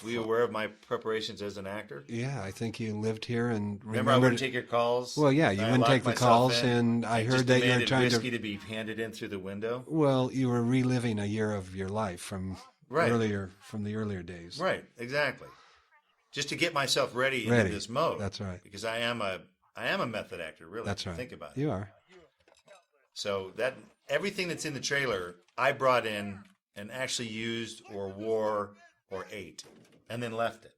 S1: Were you aware of my preparations as an actor?
S2: Yeah, I think you lived here and
S1: Remember I wouldn't take your calls?
S2: Well, yeah, you
S1: I
S2: wouldn't
S1: locked
S2: take the
S1: myself
S2: calls,
S1: in.
S2: and I
S1: just
S2: heard that you were
S1: demanded
S2: trying
S1: whiskey
S2: to.
S1: to be handed in through the window.
S2: Well, you were reliving a year of your life from
S1: Right.
S2: from the earlier days.
S1: Right, exactly. Just to get myself ready into
S2: Ready.
S1: this mode.
S2: That's right.
S1: Because I am a method actor, really.
S2: That's
S1: if you
S2: right.
S1: Think about it.
S2: You are.
S1: So that everything that's in the trailer, I brought in and actually used or wore or ate, and then left it.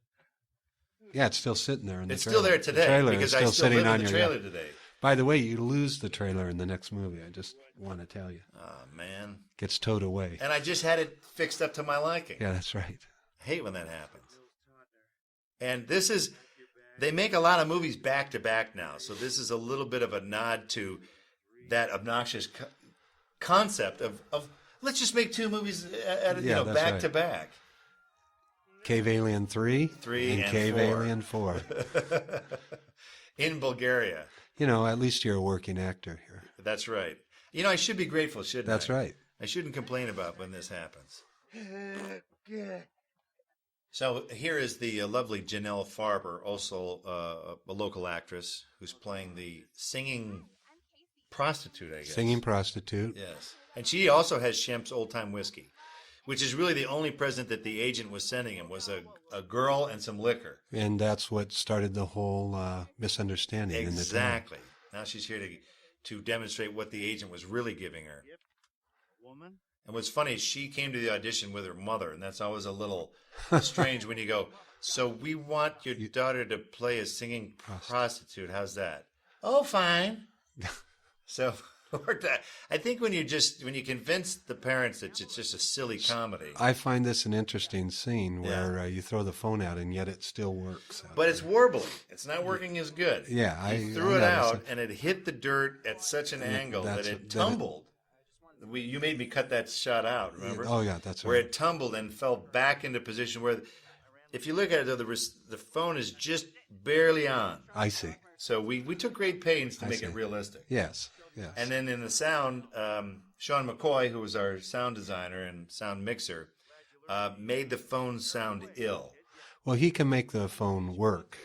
S2: Yeah, it's still sitting there in the
S1: It's
S2: trailer.
S1: still there
S2: The
S1: today
S2: trailer
S1: because
S2: is
S1: I
S2: still
S1: still
S2: sitting
S1: live
S2: on
S1: in the
S2: your
S1: trailer today.
S2: By the way, you lose the trailer in the next movie. I just want to tell you.
S1: Oh man!
S2: Gets towed away.
S1: And I just had it fixed up to my liking.
S2: Yeah, that's right.
S1: I hate when that happens. And they make a lot of movies back to back now, so this is a little bit of a nod to that obnoxious concept of let's just make two movies
S2: that's
S1: back
S2: right.
S1: to back.
S2: Cave Alien 3
S1: and
S2: Cave
S1: 4.
S2: Alien 4.
S1: In Bulgaria.
S2: At least you're a working actor here.
S1: That's right. I should be grateful, shouldn't I?
S2: That's right.
S1: I shouldn't complain about when this happens. So here is the lovely Janelle Farber, also a local actress, who's playing the singing prostitute, I guess.
S2: Singing prostitute.
S1: Yes. And she also has Shemp's Old Time Whiskey, which is really the only present that the agent was sending him, was a girl and some liquor.
S2: And that's what started the whole misunderstanding in the town.
S1: Exactly. Now she's here to demonstrate what the agent was really giving her.
S6: Woman?
S1: And what's funny is she came to the audition with her mother, and that's always a little strange when you go, so we want your daughter to play a singing prostitute. How's that? Oh, fine. So I think when you convince the parents that it's just a silly comedy.
S2: I find this an interesting scene where you throw the phone out and yet it still works.
S1: But it's warbling. It's not working as good.
S2: Yeah,
S1: He threw it out, and it hit the dirt at such an angle that it tumbled. You made me cut that shot out, remember?
S2: Oh, yeah, that's right.
S1: Where it tumbled and fell back into position where, if you look at it, the phone is just barely on.
S2: I see.
S1: So we took great pains to make it realistic.
S2: Yes, yes.
S1: And then in the sound, Sean McCoy, who was our sound designer and sound mixer, made the phone sound ill.
S2: Well, he can make the phone work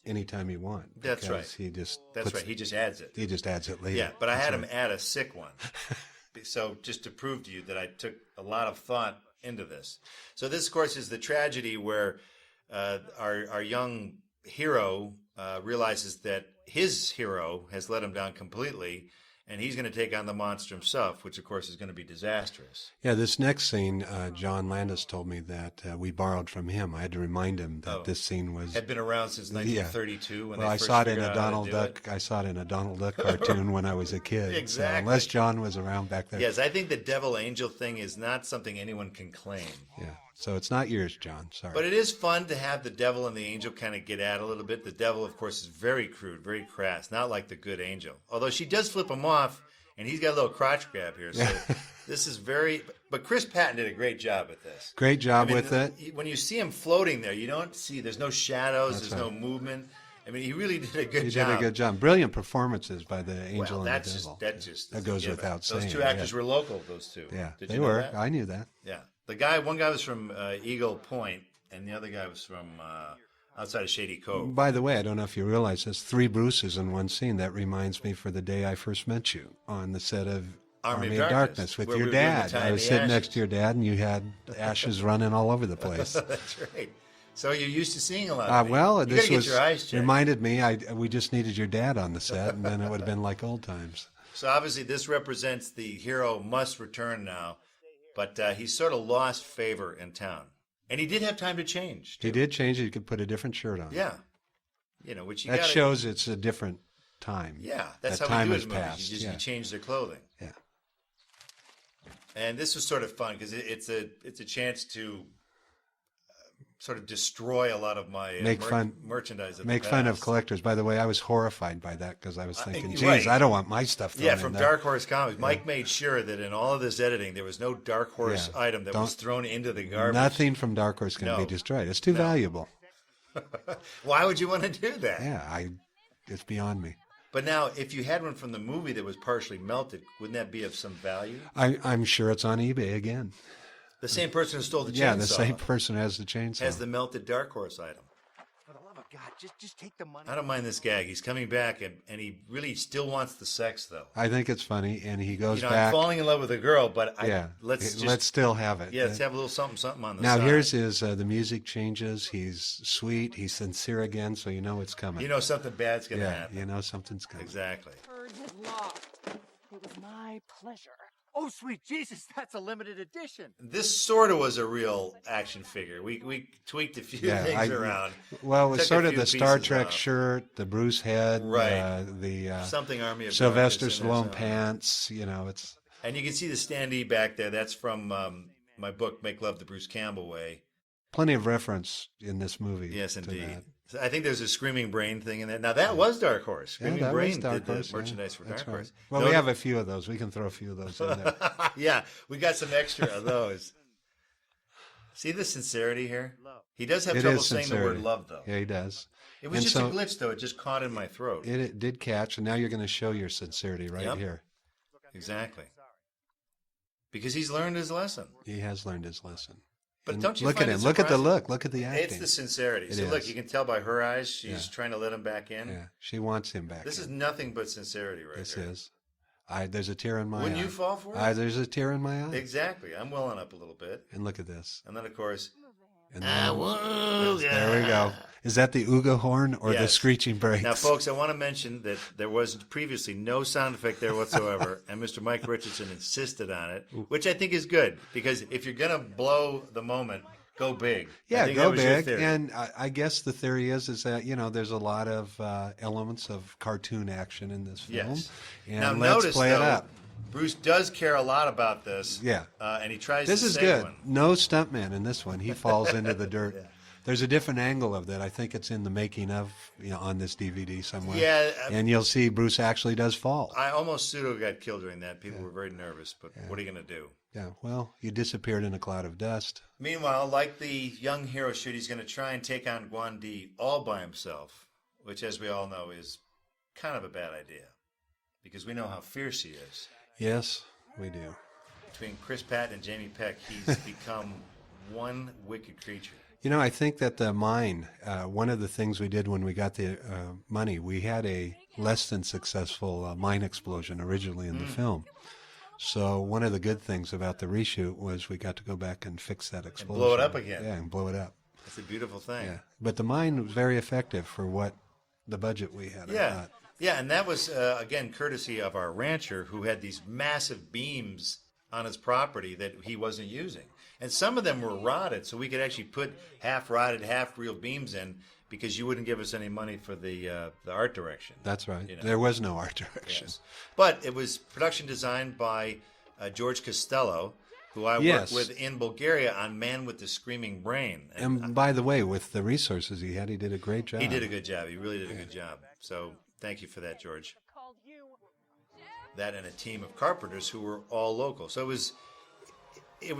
S2: anytime you want.
S1: That's
S2: because
S1: right.
S2: He just
S1: That's right. He just adds it.
S2: He just adds it later.
S1: Yeah, but I
S2: That's
S1: had
S2: right.
S1: him add a sick one. So just to prove to you that I took a lot of thought into this. So this, of course, is the tragedy where our young hero realizes that his hero has let him down completely, and he's going to take on the monster himself, which, of course, is going to be disastrous.
S2: Yeah, this next scene, John Landis told me that we borrowed from him. I had to remind him that this scene was
S1: Had been around since 1932 when
S2: well,
S1: they
S2: I
S1: first
S2: saw it in
S1: figured
S2: a
S1: out how to
S2: Donald
S1: do
S2: Duck.
S1: it.
S2: I saw it in a Donald Duck cartoon when I was a kid.
S1: Exactly.
S2: So unless John was around back there.
S1: Yes, I think the devil angel thing is not something anyone can claim.
S2: Yeah. So it's not yours, John. Sorry.
S1: But it is fun to have the devil and the angel kind of get at a little bit. The devil, of course, is very crude, very crass, not like the good angel. Although she does flip him off, and he's got a little crotch grab here. So this is very... But Chris Patton did a great job at this.
S2: Great job with it.
S1: When you see him floating there, you don't see... There's no shadows,
S2: That's
S1: there's no
S2: right.
S1: movement. I mean, he really did a good
S2: He
S1: job.
S2: did a good job. Brilliant performances by the angel
S1: Well,
S2: and the devil.
S1: that
S2: goes
S1: given.
S2: without saying.
S1: Those two actors were local, those two.
S2: Yeah,
S1: Did
S2: they
S1: you know
S2: were.
S1: that?
S2: I knew that.
S1: Yeah. One guy was from Eagle Point, and the other guy was from outside of Shady Cove.
S2: By the way, I don't know if you realize this, 3 Bruces in one scene. That reminds me for the day I first met you on the set of Army of Darkness with
S1: where
S2: your
S1: we were doing
S2: dad.
S1: the Time
S2: I
S1: of
S2: was
S1: the
S2: sitting
S1: Ashes.
S2: next to your dad, and you had ashes running all over the place.
S1: That's right. So you're used to seeing a lot of me.
S2: Well,
S1: you
S2: this
S1: gotta
S2: was
S1: get your eyes checked.
S2: reminded me. We just needed your dad on the set, and then it would have been like old times.
S1: So obviously this represents the hero must return now, but he's sort of lost favor in town. And he did have time to change.
S2: He did change it. You could put a different shirt on.
S1: Yeah. Which you
S2: That
S1: gotta,
S2: shows it's a different time.
S1: Yeah, that's
S2: that
S1: how
S2: time
S1: we do
S2: has
S1: it in movies.
S2: passed.
S1: You change their clothing.
S2: Yeah.
S1: And this was sort of fun because it's a chance to sort of destroy a lot of my merchandise.
S2: Make fun of collectors. By the way, I was horrified by that because I was thinking, geez,
S1: right.
S2: I don't want my stuff thrown in
S1: from
S2: there.
S1: Dark Horse Comics. Mike made sure that in all of this editing, there was no Dark Horse item that was thrown into the garbage.
S2: Nothing from Dark Horse can be destroyed. It's too valuable.
S1: Why would you want to do that?
S2: Yeah, it's beyond me.
S1: But now, if you had one from the movie that was partially melted, wouldn't that be of some value?
S2: I'm sure it's on eBay again.
S1: The same person who stole the chainsaw.
S2: Yeah, the same person has the chainsaw.
S1: Has the melted Dark Horse item.
S6: For the love of God, just take the money.
S1: I don't mind this gag. He's coming back, and he really still wants the sex, though.
S2: I think it's funny, and he goes
S1: I'm
S2: back.
S1: falling in love with a girl, but let's
S2: still have it.
S1: Yeah, let's have a little something on the
S2: now
S1: side.
S2: here's his. The music changes. He's sweet. He's sincere again, so you know it's coming.
S1: You know something bad's going to happen.
S2: You know something's coming.
S1: Exactly.
S3: Heard his lost. It was my pleasure.
S6: Oh, sweet Jesus, that's a limited edition.
S1: This sort of was a real action figure. We tweaked a few things around.
S2: Well, it was
S1: Took
S2: sort
S1: a
S2: of
S1: few
S2: the Star
S1: pieces
S2: Trek
S1: off.
S2: shirt, the Bruce head,
S1: Right.
S2: the
S1: Something Army of
S2: Sylvester
S1: Darkness in there
S2: Stallone
S1: somewhere.
S2: pants. You know, it's.
S1: And you can see the standee back there. That's from my book, Make Love the Bruce Campbell Way.
S2: Plenty of reference in this movie.
S1: Yes,
S2: to
S1: indeed.
S2: that.
S1: So I think there's a Screaming Brain thing in there. Now, that was Dark Horse. Screaming
S2: that
S1: Brain
S2: was Dark
S1: did
S2: Horse,
S1: the merchandise for
S2: That's
S1: Dark
S2: right.
S1: Horse.
S2: Well,
S1: No,
S2: we have a few of those. We can throw a few of those in there.
S1: Yeah, we got some extra of those. See the sincerity here? He does have
S2: It
S1: trouble
S2: is
S1: saying
S2: sincerity.
S1: the word love, though.
S2: Yeah, he does.
S1: It was
S2: And
S1: just
S2: so-
S1: a glitch, though. It just caught in my throat.
S2: It did catch, and now you're going to show your sincerity right
S1: Yep.
S2: here.
S1: Exactly. Because he's learned his lesson.
S2: He has learned his lesson.
S1: But
S2: And
S1: don't you
S2: look
S1: find
S2: at
S1: it
S2: him? Look at the
S1: surprising?
S2: look. Look at the acting.
S1: It's the sincerity.
S2: It
S1: See, look,
S2: is.
S1: you can tell by her eyes she's
S2: Yeah.
S1: trying to let him back in.
S2: Yeah, she wants him back.
S1: This
S2: in.
S1: is nothing but sincerity right
S2: This
S1: here.
S2: is. There's a tear in my
S1: Wouldn't
S2: eye.
S1: you fall for it?
S2: There's a tear in my eye.
S1: Exactly. I'm welling up a little bit.
S2: And look at this.
S1: And then, of course,
S2: And then, there we go. Is that the Ooga horn or the
S1: Yes.
S2: screeching brakes?
S1: now, folks, I want to mention that there was previously no sound effect there whatsoever, and Mr. Mike Richardson insisted on it, which I think is good, because if you're going to blow the moment, go big. I
S2: Yeah,
S1: think
S2: go
S1: that was your
S2: big.
S1: theory.
S2: And I guess the theory is that, there's a lot of elements of cartoon action in this film.
S1: Yes.
S2: And
S1: Now,
S2: let's
S1: notice,
S2: play it
S1: though,
S2: up.
S1: Bruce does care a lot about this.
S2: Yeah.
S1: And he tries
S2: This
S1: to
S2: is
S1: say
S2: good.
S1: one.
S2: No stuntman in this one. He falls into the dirt. There's a different angle of that. I think it's in the making of, on this DVD somewhere.
S1: Yeah.
S2: And you'll see Bruce actually does fall.
S1: I almost pseudo got killed during that. People were very nervous, but what are you going to do?
S2: Yeah, well, you disappeared in a cloud of dust.
S1: Meanwhile, like the young hero should, he's going to try and take on Guan D all by himself, which, as we all know, is kind of a bad idea because we know how fierce he is.
S2: Yes, we do.
S1: Between Chris Patton and Jamie Peck, he's become one wicked creature.
S2: You know, I think that the mine, one of the things we did when we got the money, we had a less than successful mine explosion originally in the film. So one of the good things about the reshoot was we got to go back and fix that explosion.
S1: blow it up again.
S2: Yeah, and blow it up.
S1: That's a beautiful thing.
S2: Yeah, but the mine was very effective for what the budget we had. I
S1: Yeah.
S2: thought.
S1: Yeah, and that was, again, courtesy of our rancher who had these massive beams on his property that he wasn't using. And some of them were rotted, so we could actually put half-rotted, half-real beams in because you wouldn't give us any money for the art direction.
S2: That's right.
S1: You know.
S2: There was no art direction.
S1: Yes. But it was production designed by George Costello, who I
S2: Yes.
S1: worked with in Bulgaria on Man with the Screaming Brain.
S2: And by the way, with the resources he had, he did a great job.
S1: He did a good job. He really did a good job. So thank you for that, George. That and a team of carpenters who were all local. So it was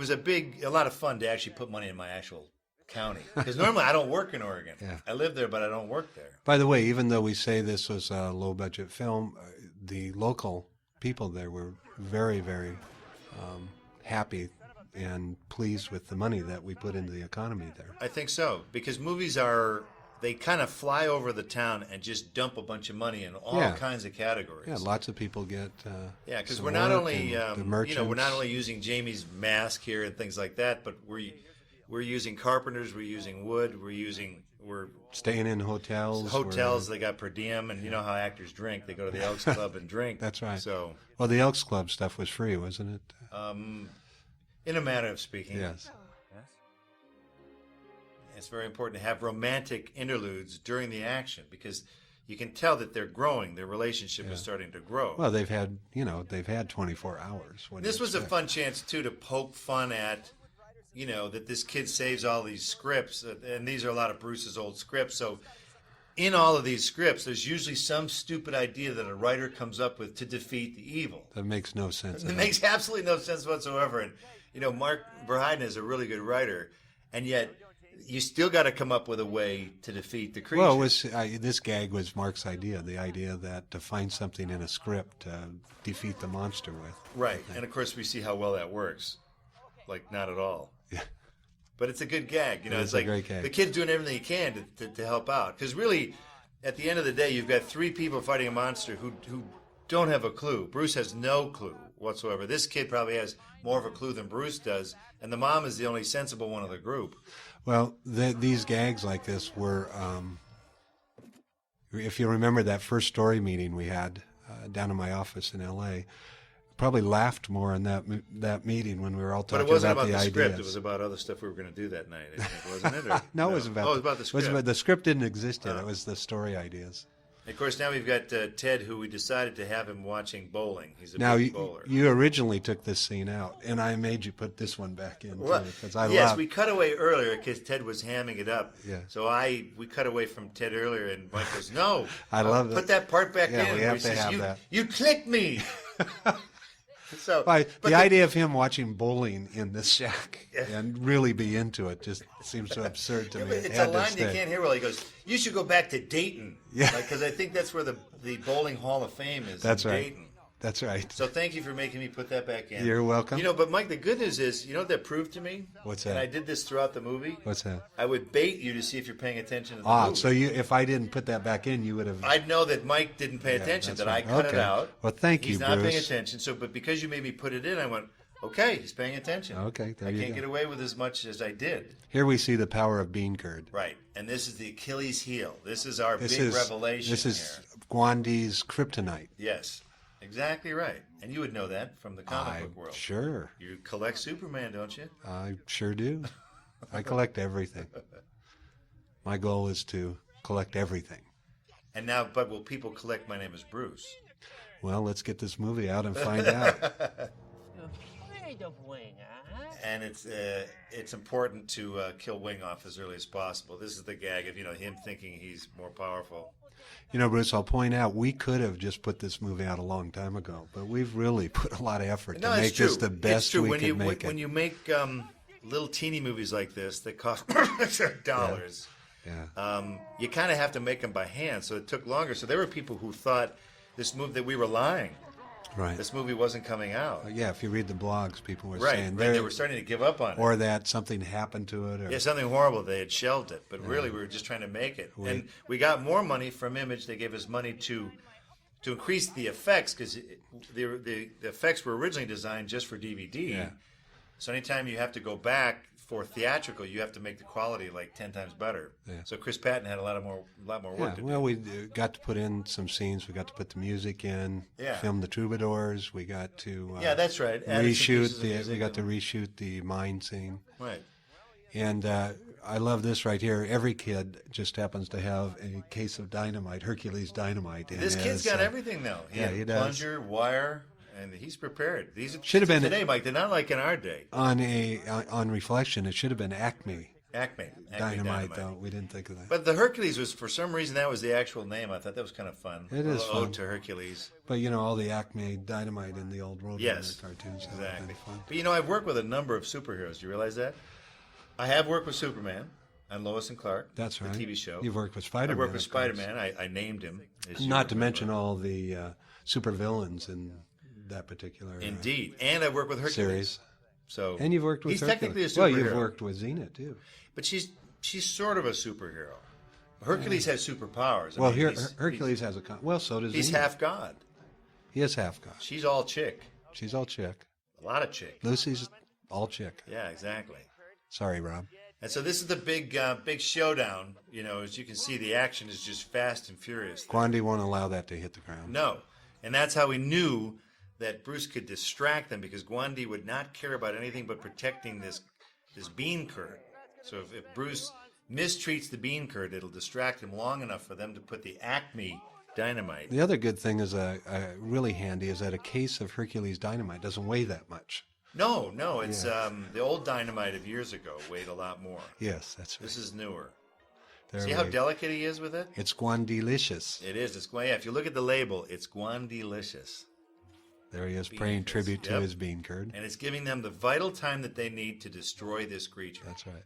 S1: a lot of fun to actually put money in my actual county. Because normally I don't work in Oregon.
S2: Yeah.
S1: I live there, but I don't work there.
S2: By the way, even though we say this was a low-budget film, the local people there were very, very happy and pleased with the money that we put into the economy there.
S1: I think so. Because movies they kind of fly over the town and just dump a bunch of money in all
S2: Yeah.
S1: kinds of categories.
S2: Yeah, lots of people get
S1: Yeah, because
S2: some
S1: we're not
S2: work
S1: only
S2: and the merchants.
S1: we're not only using Jamie's mask here and things like that, but we're using carpenters, we're using wood, we're
S2: staying in hotels.
S1: hotels. They got per diem, and you know how actors drink. They go to the Elks Club and drink.
S2: That's right.
S1: So,
S2: Well, the Elks Club stuff was free, wasn't it?
S1: in a manner of speaking,
S2: Yes.
S1: it's very important to have romantic interludes during the action because you can tell that they're growing. Their relationship is starting to grow.
S2: Well, they've had 24 hours. What do
S1: This
S2: you
S1: was a
S2: expect?
S1: fun chance too to poke fun at, that this kid saves all these scripts, and these are a lot of Bruce's old scripts. So, in all of these scripts, there's usually some stupid idea that a writer comes up with to defeat the evil.
S2: That makes no sense.
S1: It makes absolutely no sense whatsoever. And Mark Verheiden is a really good writer, and yet you still got to come up with a way to defeat the creature.
S2: Well, this gag was Mark's idea, the idea that to find something in a script to defeat the monster with.
S1: Right, and of course we see how well that works. Like, not at all.
S2: Yeah.
S1: But it's a good gag.
S2: It's
S1: It's
S2: a
S1: like
S2: great gag.
S1: the kid's doing everything he can to help out. Because really, at the end of the day, you've got three people fighting a monster who don't have a clue. Bruce has no clue whatsoever. This kid probably has more of a clue than Bruce does, and the mom is the only sensible one of the group.
S2: Well, these gags like this were, if you remember that first story meeting we had down in my office in L.A., probably laughed more in that meeting when we were all
S1: But
S2: talking
S1: it wasn't
S2: about
S1: about
S2: the
S1: the script.
S2: ideas.
S1: It was about other stuff we were going to do that night, I think, wasn't it? Or,
S2: No, it was about
S1: it was about the script.
S2: the script didn't exist yet. It was the story ideas.
S1: Of course, now we've got Ted, who we decided to have him watching bowling. He's a
S2: Now,
S1: big bowler.
S2: you originally took this scene out, and I made you put this one back in,
S1: Well,
S2: because I
S1: yes,
S2: love
S1: we cut away earlier because Ted was hamming it up.
S2: Yeah.
S1: So we cut away from Ted earlier, and Mike goes, "No,
S2: I love
S1: put
S2: it.
S1: that part back
S2: Yeah,
S1: in."
S2: we
S1: where
S2: have
S1: he
S2: to
S1: says,
S2: have
S1: you,
S2: that.
S1: You clicked me. So,
S2: But
S1: but
S2: the idea of him watching bowling in this shack and really be into it just seems so absurd to me. It
S1: it's
S2: had
S1: a
S2: to
S1: line you
S2: stay.
S1: can't hear well. He goes, "You should go back to Dayton."
S2: Yeah.
S1: Because I think that's where the Bowling Hall of Fame is.
S2: That's
S1: in
S2: right.
S1: Dayton.
S2: That's right.
S1: So thank you for making me put that back in.
S2: You're welcome.
S1: But Mike, the good news is, you know what that proved to me?
S2: What's
S1: And
S2: that?
S1: I did this throughout the movie.
S2: What's that?
S1: I would bait you to see if you're paying attention to the movie.
S2: So if I didn't put that back in, you would have.
S1: I'd know that Mike didn't pay attention,
S2: that's
S1: that
S2: right.
S1: I cut it
S2: Okay.
S1: out.
S2: Well, thank you,
S1: He's not paying
S2: Bruce.
S1: attention. So, but because you made me put it in, I went, okay, he's paying attention.
S2: Okay, there
S1: I
S2: you
S1: can't
S2: go.
S1: get away with as much as I did.
S2: Here we see the power of bean curd.
S1: Right. And this is the Achilles heel. This is our
S2: This
S1: big
S2: is
S1: revelation
S2: This is
S1: here.
S2: Guan D's kryptonite.
S1: Yes, exactly right. And you would know that from the comic book world.
S2: Sure.
S1: You collect Superman, don't you?
S2: I sure do. I collect everything. My goal is to collect everything.
S1: And now, but will people collect My Name is Bruce?
S2: Well, let's get this movie out and find out.
S8: Afraid of Wing, huh?
S1: And it's important to kill Wing off as early as possible. This is the gag of him thinking he's more powerful.
S2: Bruce, I'll point out we could have just put this movie out a long time ago, but we've really put a lot of effort to make this the best
S1: it's true.
S2: we
S1: When
S2: can make
S1: when
S2: it.
S1: you make little teeny movies like this that cost dollars,
S2: Yeah.
S1: you kind of have to make them by hand. So it took longer. So there were people who thought this movie that we were lying.
S2: Right.
S1: this movie wasn't coming out.
S2: Yeah, if you read the blogs, people were
S1: Right,
S2: saying
S1: they were starting to give up on it.
S2: or that something happened to it. Or,
S1: Yeah, something horrible. They had shelved it, but really we were just trying to make it. And we got more money from Image. They gave us money to increase the effects because the effects were originally designed just for DVD.
S2: Yeah.
S1: So anytime you have to go back for theatrical, you have to make the quality like 10 times better.
S2: Yeah.
S1: So Chris Patton had a lot more work to do.
S2: well, we got to put in some scenes. We got to put the music in.
S1: Yeah.
S2: Film the troubadours. We got to
S1: Yeah, that's right. Added some pieces of music
S2: We got to
S1: and-
S2: reshoot the mine scene.
S1: Right.
S2: And I love this right here. Every kid just happens to have a case of dynamite, Hercules dynamite. in
S1: This kid's
S2: his,
S1: got everything though.
S2: yeah, he does.
S1: Plunger, wire, and he's prepared. These are
S2: Should have been-
S1: today, Mike. They're not like in our day.
S2: on reflection, it should have been Acme
S1: Acme
S2: dynamite, though. We didn't think of that.
S1: But the Hercules was, for some reason, that was the actual name. I thought that was kind of fun.
S2: It is
S1: A little
S2: fun.
S1: ode to Hercules.
S2: But you know, all the Acme dynamite in the old Roadrunner
S1: Yes,
S2: cartoons. That would have
S1: exactly.
S2: been fun.
S1: But I've worked with a number of superheroes. Do you realize that? I have worked with Superman and Lois and Clark.
S2: That's right.
S1: The TV show.
S2: You've worked with
S1: I
S2: Spider-Man.
S1: worked with
S2: of course.
S1: Spider-Man. I named him. as you
S2: Not to
S1: remember.
S2: mention all the super villains in that particular
S1: Indeed. And I worked with Hercules.
S2: series.
S1: So
S2: And you've worked with
S1: he's
S2: Hercules.
S1: technically a superhero.
S2: Well, you've worked with Xena too.
S1: But she's sort of a superhero. Hercules has superpowers. I
S2: Well,
S1: mean,
S2: here
S1: he's-
S2: Hercules has well, so does
S1: He's
S2: Xena.
S1: half god.
S2: He is half god.
S1: She's all chick.
S2: She's all chick.
S1: A lot of chick.
S2: Lucy's all chick.
S1: Yeah, exactly.
S2: Sorry, Rob.
S1: And so this is the big showdown. As you can see, the action is just fast and furious.
S2: Guan D won't allow that to hit the ground.
S1: No. And that's how we knew that Bruce could distract them, because Guan D would not care about anything but protecting this bean curd. So if Bruce mistreats the bean curd, it'll distract him long enough for them to put the Acme dynamite.
S2: The other good thing is really handy is that a case of Hercules dynamite doesn't weigh that much.
S1: No, it's the old dynamite of years ago weighed a lot more.
S2: Yes, that's right.
S1: This is newer.
S2: There
S1: See how
S2: we-
S1: delicate he is with it?
S2: It's Guan D-licious.
S1: It is. It's yeah. If you look at the label, it's Guan Delicious.
S2: There he is,
S1: Bean
S2: paying
S1: curds.
S2: tribute to
S1: Yep.
S2: his bean curd.
S1: And it's giving them the vital time that they need to destroy this creature.
S2: That's right.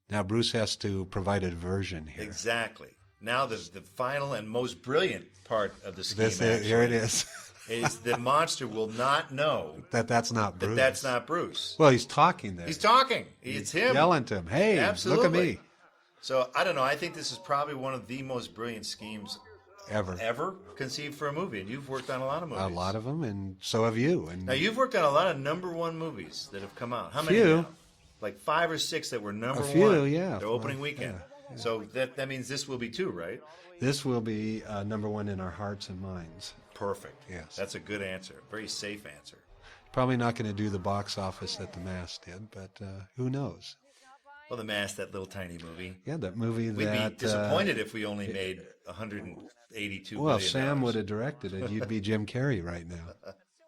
S2: Now Bruce has to provide a diversion here.
S1: Exactly. Now the final and most brilliant part of the scheme.
S2: Here it is.
S1: Is the monster will not know
S2: That's not Bruce.
S1: that that's not Bruce.
S2: Well, he's talking there.
S1: He's talking. It's him.
S2: Yelling to him. Hey,
S1: Absolutely.
S2: look at me.
S1: So I don't know. I think this is probably one of the most brilliant schemes
S2: Ever.
S1: conceived for a movie. And you've worked on a lot of movies.
S2: A lot of them, and so have you. And
S1: Now you've worked on a lot of #1 movies that have come out. How many?
S2: Few.
S1: Now? Like 5 or 6 that were number
S2: A few,
S1: one.
S2: yeah.
S1: Their opening weekend.
S2: Yeah.
S1: So that means this will be 2, right?
S2: this will be #1 in our hearts and minds.
S1: Perfect.
S2: Yes.
S1: That's a good answer. Very safe answer.
S2: Probably not going to do the box office that The Mask did, but who knows?
S1: Well, The Mask, that little tiny movie.
S2: Yeah, that movie
S1: We'd
S2: that...
S1: be disappointed if we only made $182
S2: well,
S1: million.
S2: if Sam would have directed it, you'd be Jim Carrey right now,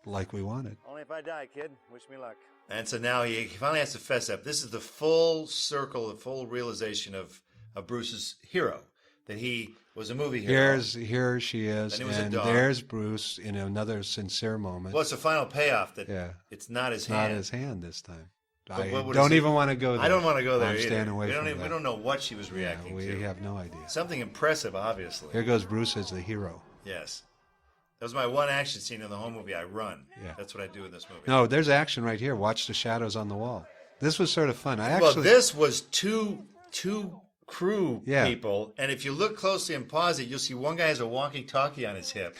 S2: like we wanted.
S4: Only if I die, kid. Wish me luck.
S1: And so now he finally has to fess up. This is the full circle, the full realization of Bruce's hero, that he was a movie hero.
S2: Here she is,
S1: And he was a
S2: and
S1: dog.
S2: there's Bruce in another sincere moment.
S1: Well, it's the final payoff that
S2: Yeah.
S1: it's not his
S2: It's
S1: hand.
S2: not his hand this time.
S1: But
S2: I
S1: what would
S2: don't
S1: it-
S2: even want to go there.
S1: I don't want to go there
S2: I'm
S1: either.
S2: staying away
S1: we
S2: from
S1: don't,
S2: that.
S1: we don't know what she was
S2: Yeah,
S1: reacting
S2: we
S1: to.
S2: have no idea.
S1: Something impressive, obviously.
S2: Here goes Bruce as the hero.
S1: Yes. That was my one action scene in the whole movie. I run.
S2: Yeah.
S1: That's what I do in this movie.
S2: No, there's action right here. Watch the shadows on the wall. This was sort of fun. I
S1: Well,
S2: actually,
S1: this was two crew
S2: Yeah.
S1: people, and if you look closely and pause it, you'll see one guy has a walkie-talkie on his hip.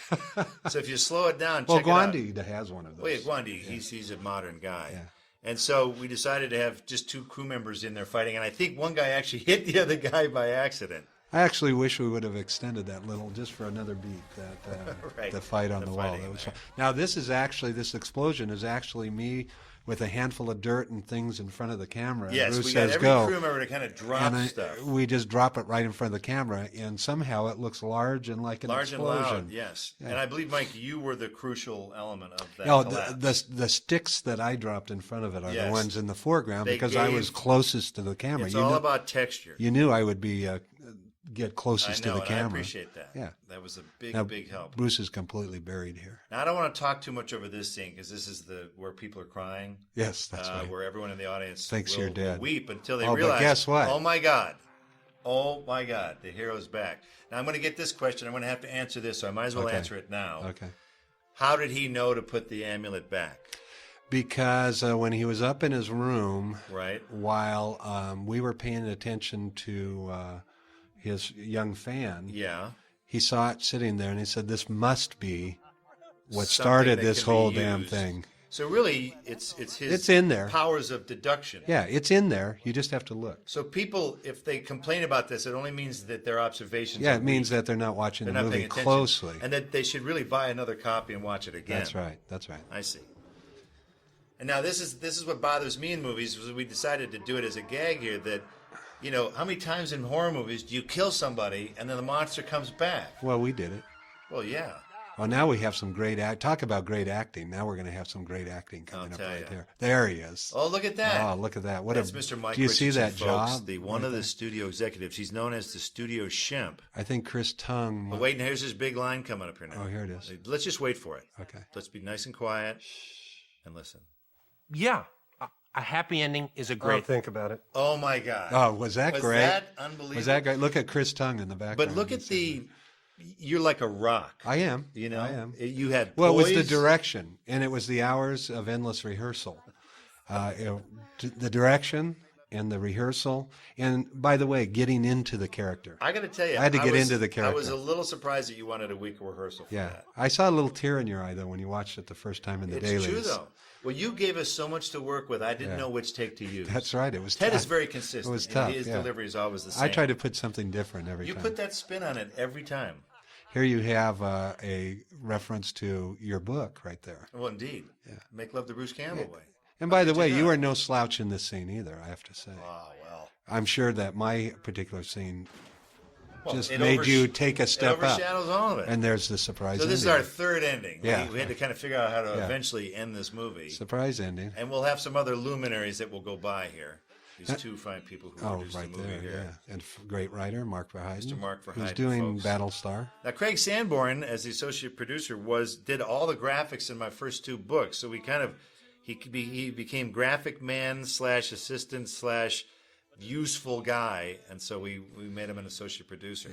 S1: So if you slow it down,
S2: well,
S1: check it out.
S2: Guan D has one of those.
S1: Oh yeah, Guan D. He's a modern guy.
S2: Yeah.
S1: And so we decided to have just 2 crew members in there fighting, and I think one guy actually hit the other guy by accident.
S2: I actually wish we would have extended that little just for another beat. That
S1: Right.
S2: the fight on
S1: The
S2: the wall.
S1: fighting
S2: That was
S1: there.
S2: fun. Now this explosion is actually me with a handful of dirt and things in front of the camera.
S1: Yes,
S2: Bruce
S1: we got
S2: says
S1: every
S2: go.
S1: crew member to kind of drop
S2: and
S1: stuff.
S2: we just drop it right in front of the camera, and somehow it looks large and like an
S1: Large and
S2: explosion.
S1: loud, yes.
S2: Yeah.
S1: And I believe, Mike, you were the crucial element of that
S2: No,
S1: collapse.
S2: the sticks that I dropped in front of it are
S1: Yes.
S2: the ones in the foreground
S1: They
S2: because I was
S1: gave-
S2: closest to the camera.
S1: It's
S2: You
S1: all
S2: knew,
S1: about texture.
S2: you knew I would be get
S1: I
S2: closest
S1: know,
S2: to the
S1: and
S2: camera.
S1: I appreciate that.
S2: Yeah.
S1: That was a big,
S2: Now,
S1: big help.
S2: Bruce is completely buried here.
S1: Now, I don't want to talk too much over this scene because this is where people are crying.
S2: Yes, that's right.
S1: Where everyone in the audience
S2: Thinks
S1: will
S2: you're dead.
S1: weep until they
S2: Oh, but
S1: realize,
S2: guess what?
S1: Oh my God, the hero's back. Now I'm going to get this question. I'm going to have to answer this, so I might as well
S2: Okay.
S1: answer it now.
S2: Okay.
S1: How did he know to put the amulet back?
S2: Because when he was up in his room,
S1: Right.
S2: while we were paying attention to his young fan,
S1: Yeah.
S2: he saw it sitting there, and he said, "This must be what
S1: Something
S2: started
S1: that
S2: this
S1: can be
S2: whole damn
S1: used.
S2: thing."
S1: So really, it's his
S2: It's in there.
S1: powers of deduction.
S2: Yeah, it's in there. You just have to look.
S1: So people, if they complain about this, it only means that their observations
S2: Yeah,
S1: are
S2: it means
S1: weak.
S2: that they're not watching
S1: They're
S2: the
S1: not
S2: movie
S1: paying attention.
S2: closely.
S1: And that they should really buy another copy and watch it again.
S2: That's right. That's right.
S1: I see. And now this is what bothers me in movies, was we decided to do it as a gag here, that, you know, how many times in horror movies do you kill somebody and then the monster comes back?
S2: Well, we did it.
S1: Well, yeah.
S2: Well, now we have some great talk about great acting. Now we're going to have some great acting coming up
S1: tell
S2: right
S1: ya.
S2: there. There he is.
S1: Oh, look at that.
S2: Oh, look at that. What
S1: That's
S2: a
S1: Mr. Mike
S2: Do you see
S1: Richardson,
S2: that
S1: folks,
S2: job?
S1: the one
S2: right
S1: of the
S2: there?
S1: studio executives. He's known as the studio shemp.
S2: I think Chris Tung.
S1: Oh, wait, and here's his big line coming up here now.
S2: Oh, here it is.
S1: Let's just wait for it.
S2: Okay.
S1: Let's be nice and quiet and listen.
S8: Yeah, a happy ending is a great.
S2: think about it.
S1: Oh, my God.
S2: Oh, was that
S1: Was
S2: great?
S1: that unbelievable?
S2: Was that great? Look at Chris Tung in the background.
S1: But look at you're like a rock.
S2: I am.
S1: You know?
S2: I am.
S1: You had
S2: Well, it was the
S1: poise.
S2: direction, and it was the hours of endless rehearsal. The direction and the rehearsal, and by the way, getting into the character.
S1: I got to tell you,
S2: I had to get
S1: was-
S2: into the
S1: I was
S2: character.
S1: a little surprised that you wanted a week of rehearsal for
S2: Yeah,
S1: that.
S2: I saw a little tear in your eye though when you watched it the first time in the
S1: It's
S2: dailies.
S1: true, though. Well, you gave us so much to work with, I didn't
S2: Yeah.
S1: know which take to use.
S2: That's right. It was
S1: Ted
S2: tough.
S1: is very consistent.
S2: It was
S1: and
S2: tough.
S1: His
S2: yeah.
S1: delivery is always the same.
S2: I try to put something different every
S1: You
S2: time.
S1: put that spin on it every time.
S2: Here you have a reference to your book right there.
S1: Well, indeed.
S2: Yeah.
S1: Make Love the Bruce Campbell way.
S2: And by the way, you
S1: not?
S2: are no slouch in this scene either, I have to say.
S1: Oh, well.
S2: I'm sure that my particular scene
S1: Well,
S2: just
S1: it
S2: made you
S1: oversh-
S2: take a step
S1: It
S2: up.
S1: overshadows all of it.
S2: And there's the surprise
S1: So this is
S2: ending.
S1: our third ending.
S2: Yeah.
S1: We had to kind of figure out how to
S2: Yeah.
S1: eventually end this movie.
S2: Surprise ending.
S1: And we'll have some other luminaries that will go by here. These two fine people who
S2: Oh,
S1: produced
S2: right
S1: the movie
S2: there,
S1: here.
S2: yeah. And great writer, Mark Verheiden.
S1: Mr. Mark
S2: Who's
S1: Verheiden,
S2: doing
S1: folks.
S2: Battlestar.
S1: Now, Craig Sanborn, as the associate producer, did all the graphics in my first two books. So he became graphic man / assistant / useful guy, and so we made him an associate producer.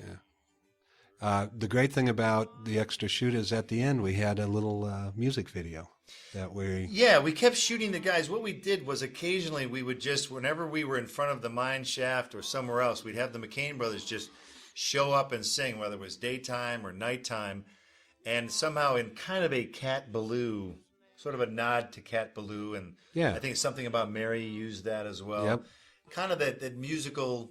S2: The great thing about the extra shoot is at the end we had a little music video that we.
S1: Yeah, we kept shooting the guys. What we did was occasionally we would just, whenever we were in front of the mine shaft or somewhere else, we'd have the McCain Brothers just show up and sing, whether it was daytime or nighttime, and somehow in kind of a Cat Ballou, sort of a nod to Cat Ballou, and
S2: Yeah.
S1: I think something about Mary used that as well.
S2: Yep.
S1: Kind of that musical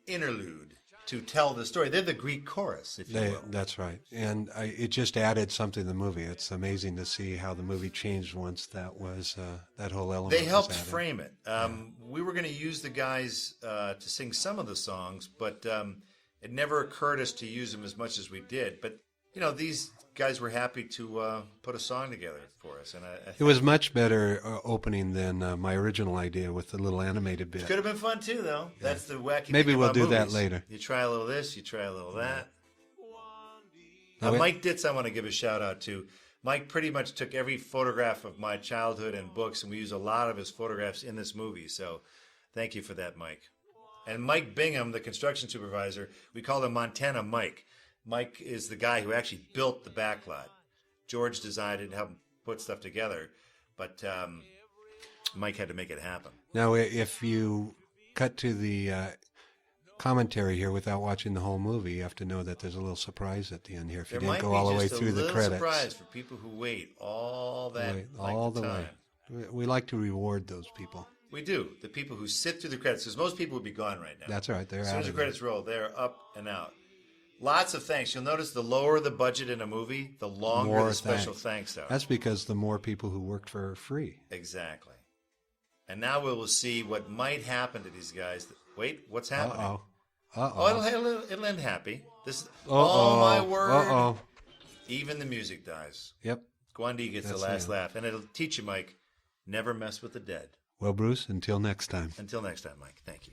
S1: interlude to tell the story. They're the Greek chorus, if you will.
S2: That's right, and it just added something to the movie. It's amazing to see how the movie changed once that was that whole element.
S1: They
S2: was
S1: helped
S2: added.
S1: frame it. We were going to use the guys to sing some of the songs, but it never occurred us to use them as much as we did. But you know, these guys were happy to put a song together for us, and
S2: It was much better opening than my original idea with the little animated bit.
S1: could have been fun too, though. That's the wacky.
S2: Maybe
S1: thing
S2: we'll
S1: about
S2: do that
S1: movies.
S2: later.
S1: You try a little this, you try a little that.
S2: Now,
S1: Mike Ditz, I want to give a shout out to. Mike pretty much took every photograph of my childhood and books, and we use a lot of his photographs in this movie. So thank you for that, Mike. And Mike Bingham, the construction supervisor, we called him Montana Mike. Mike is the guy who actually built the backlot. George designed it and helped put stuff together, but Mike had to make it happen.
S2: Now, if you cut to the commentary here without watching the whole movie, you have to know that there's a little surprise at the end here. If you
S1: There
S2: didn't
S1: might
S2: go
S1: be
S2: all the way
S1: just
S2: through
S1: a
S2: the
S1: little
S2: credits,
S1: surprise for people who wait all that
S2: Wait,
S1: length
S2: all
S1: of
S2: the
S1: time.
S2: way. We like to reward those people.
S1: We do. The people who sit through the credits, because most people would be gone right now.
S2: That's right. They're
S1: As soon
S2: out
S1: as the
S2: of there.
S1: credits roll, they're up and out. Lots of thanks. You'll notice the lower the budget in a movie, the longer
S2: More
S1: the special thanks are.
S2: That's because the more people who worked for free.
S1: Exactly. And now we will see what might happen to these guys. Wait, what's happening?
S2: Uh-oh.
S1: Oh,
S2: Uh-oh.
S1: it'll end happy. This.
S2: Uh-oh.
S1: Oh my word!
S2: Uh-oh.
S1: Even the music dies.
S2: Yep.
S1: Guan D gets
S2: That's
S1: the last
S2: it.
S1: laugh, and it'll teach you, Mike, never mess with the dead.
S2: Well, Bruce, until next time.
S1: Until next time, Mike. Thank you.